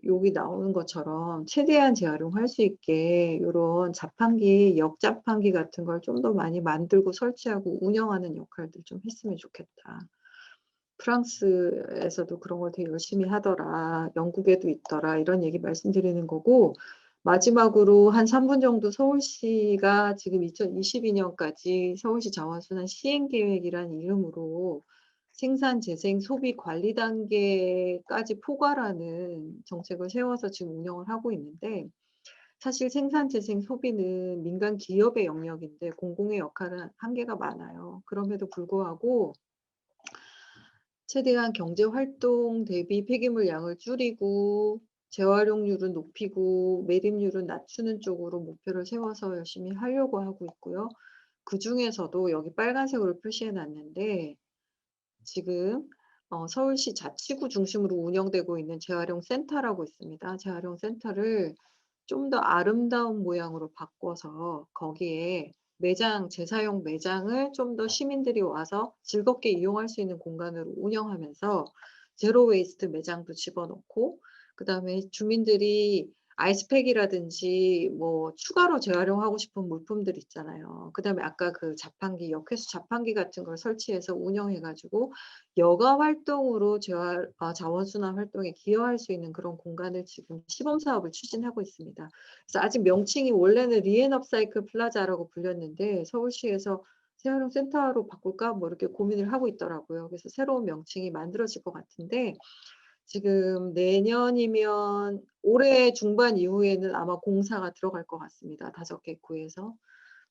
여기 나오는 것처럼 최대한 재활용할 수 있게 요런 자판기, 역자판기 같은 걸 좀 더 많이 만들고 설치하고 운영하는 역할들 좀 했으면 좋겠다. 프랑스에서도 그런 걸 되게 열심히 하더라. 영국에도 있더라. 이런 얘기 말씀드리는 거고 마지막으로 한 3분 정도 서울시가 지금 2022 년까지 서울시 자원순환 시행 계획이라는 이름으로 생산, 재생, 소비 관리 단계까지 포괄하는 정책을 세워서 지금 운영을 하고 있는데 사실 생산, 재생, 소비는 민간 기업의 영역인데 공공의 역할은 한계가 많아요. 그럼에도 불구하고 최대한 경제 활동 대비 폐기물 양을 줄이고 재활용률은 높이고 매립률은 낮추는 쪽으로 목표를 세워서 열심히 하려고 하고 있고요. 그중에서도 여기 빨간색으로 표시해 놨는데 지금 서울시 자치구 중심으로 운영되고 있는 재활용 센터라고 있습니다. 재활용 센터를 좀 더 아름다운 모양으로 바꿔서 거기에 매장 재사용 매장을 좀 더 시민들이 와서 즐겁게 이용할 수 있는 공간으로 운영하면서 제로 웨이스트 매장도 집어넣고 그다음에 주민들이 아이스팩이라든지 뭐 추가로 재활용하고 싶은 물품들 있잖아요. 그다음에 아까 그 자판기 역회수 자판기 같은 걸 설치해서 운영해 가지고 여가 활동으로 자원순환 활동에 기여할 수 있는 그런 공간을 지금 시범 사업을 추진하고 있습니다. 그래서 아직 명칭이 원래는 리앤업사이클 플라자라고 불렸는데 서울시에서 재활용 센터로 바꿀까 뭐 이렇게 고민을 하고 있더라고요. 그래서 새로운 명칭이 만들어질 것 같은데 지금 내년이면 올해 중반 이후에는 아마 공사가 들어갈 것 같습니다. 5개 구에서.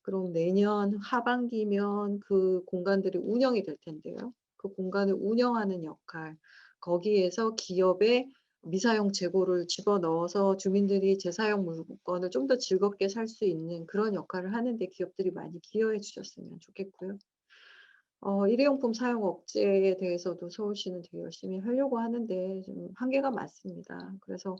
그럼 내년 하반기면 그 공간들이 운영이 될 텐데요. 그 공간을 운영하는 역할, 거기에서 기업의 미사용 재고를 집어넣어서 주민들이 재사용 물건을 좀 더 즐겁게 살 수 있는 그런 역할을 하는 데 기업들이 많이 기여해 주셨으면 좋겠고요. 일회용품 사용 억제에 대해서도 서울시는 되게 열심히 하려고 하는데 좀 한계가 많습니다. 그래서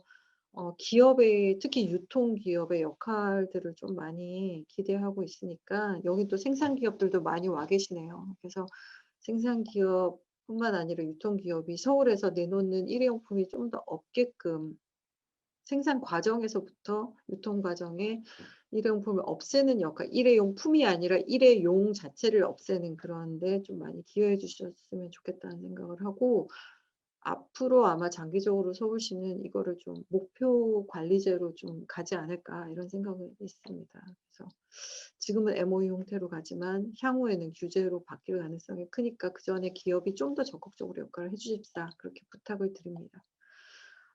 기업의 특히 유통기업의 역할들을 좀 많이 기대하고 있으니까 여기 또 생산기업들도 많이 와 계시네요. 그래서 생산기업 뿐만 아니라 유통기업이 서울에서 내놓는 일회용품이 좀 더 없게끔 생산 과정에서부터 유통 과정에 일회용품을 없애는 역할, 일회용품이 아니라 일회용 자체를 없애는 그런 데 좀 많이 기여해 주셨으면 좋겠다는 생각을 하고, 앞으로 아마 장기적으로 서울시는 이거를 좀 목표 관리제로 좀 가지 않을까 이런 생각은 있습니다. 그래서 지금은 MOU 형태로 가지만 향후에는 규제로 바뀔 가능성이 크니까 그전에 기업이 좀 더 적극적으로 역할을 해 주십사, 그렇게 부탁을 드립니다.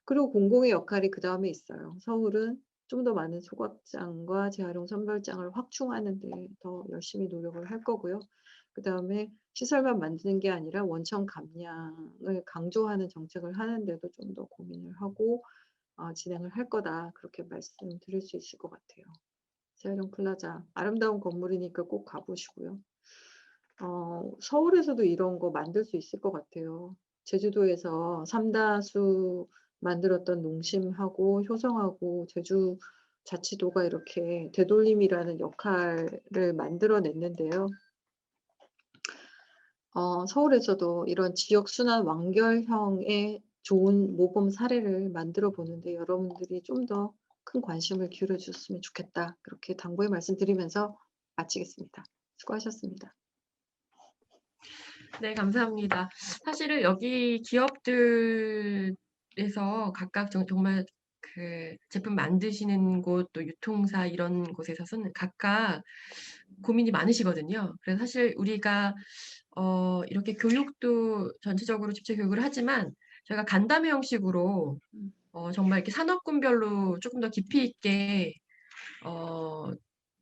그리고 공공의 역할이 그다음에 있어요. 서울은 좀 더 많은 소각장과 재활용 선별장을 확충하는 데 더 열심히 노력을 할 거고요. 그다음에 시설만 만드는 게 아니라 원천 감량을 강조하는 정책을 하는 데도 좀 더 고민을 하고 진행을 할 거다. 그렇게 말씀드릴 수 있을 것 같아요. 재활용 플라자 아름다운 건물이니까 꼭 가 보시고요. 서울에서도 이런 거 만들 수 있을 것 같아요. 제주도에서 삼다수 만들었던 농심하고 효성하고 제주자치도가 이렇게 되돌림이라는 역할을 만들어 냈는데요. 서울에서도 이런 지역 순환 완결형의 좋은 모범 사례를 만들어 보는데 여러분들이 좀 더 큰 관심을 기울여 주셨으면 좋겠다. 그렇게 당부의 말씀드리면서 마치겠습니다. 수고하셨습니다. 네, 감사합니다. 사실은 여기 기업들에서 각각 정말 그 제품 만드시는 곳, 또 유통사 이런 곳에서는 각각 고민이 많으시거든요. 그래서 사실 우리가 이렇게 교육도 전체적으로 집체 교육을 하지만 저희가 간담회 형식으로 정말 이렇게 산업군별로 조금 더 깊이 있게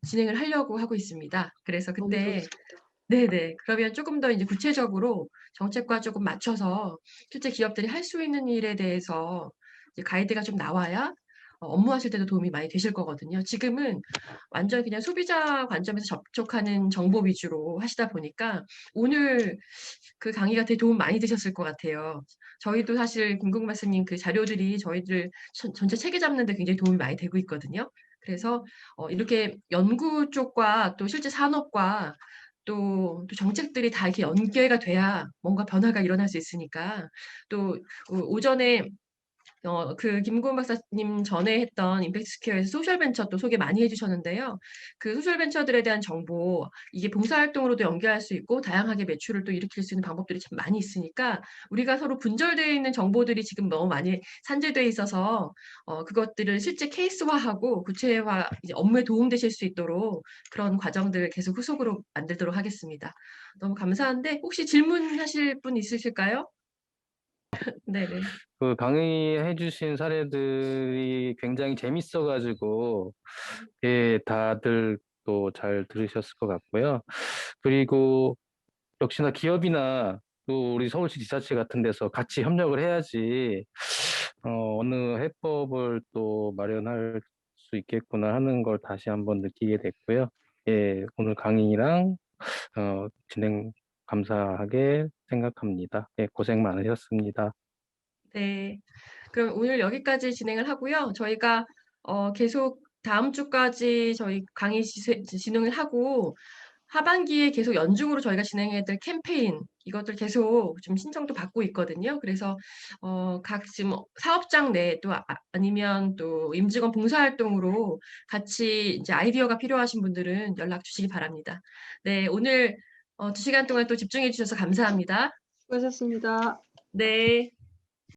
진행을 하려고 하고 있습니다. 그래서 너무 그때 좋습니다. 네네. 그러면 조금 더 이제 구체적으로 정책과 조금 맞춰서 실제 기업들이 할 수 있는 일에 대해서 이제 가이드가 좀 나와야 업무하실 때도 도움이 많이 되실 거거든요. 지금은 완전 그냥 소비자 관점에서 접촉하는 정보 위주로 하시다 보니까 오늘 그 강의가 되게 도움 많이 되셨을 것 같아요. 저희도 사실 김국 말씀님 그 자료들이 저희들 전체 체계 잡는 데 굉장히 도움이 많이 되고 있거든요. 그래서 이렇게 연구 쪽과 또 실제 산업과 또 정책들이 다 이렇게 연계가 돼야 뭔가 변화가 일어날 수 있으니까 또 오전에 그 김고은 박사님 전에 했던 임팩트 스퀘어에서 소셜 벤처 또 소개 많이 해주셨는데요. 그 소셜 벤처들에 대한 정보, 이게 봉사활동으로도 연계할 수 있고 다양하게 매출을 또 일으킬 수 있는 방법들이 참 많이 있으니까 우리가 서로 분절되어 있는 정보들이 지금 너무 많이 산재되어 있어서 그것들을 실제 케이스화하고 구체화, 이제 업무에 도움되실 수 있도록 그런 과정들을 계속 후속으로 만들도록 하겠습니다. 너무 감사한데 혹시 질문하실 분 있으실까요? 네네. 그 강의해 주신 사례들이 굉장히 재밌어 가지고 예, 다들 또 잘 들으셨을 것 같고요. 그리고 역시나 기업이나 또 우리 서울시 지자체 같은 데서 같이 협력을 해야지 어느 해법을 또 마련할 수 있겠구나 하는 걸 다시 한번 느끼게 됐고요. 예, 오늘 강의랑 진행 감사하게 생각합니다. 예, 고생 많으셨습니다. 네. 그럼 오늘 여기까지 진행을 하고요. 저희가 계속 다음 주까지 저희 강의 진행을 하고 하반기에 계속 연중으로 저희가 진행해야 될 캠페인 이것들 계속 좀 신청도 받고 있거든요. 그래서 각 지금 사업장 내 또 아니면 또 임직원 봉사활동으로 같이 이제 아이디어가 필요하신 분들은 연락 주시기 바랍니다. 네, 오늘 2시간 동안 또 집중해 주셔서 감사합니다. 수고하셨습니다. 네.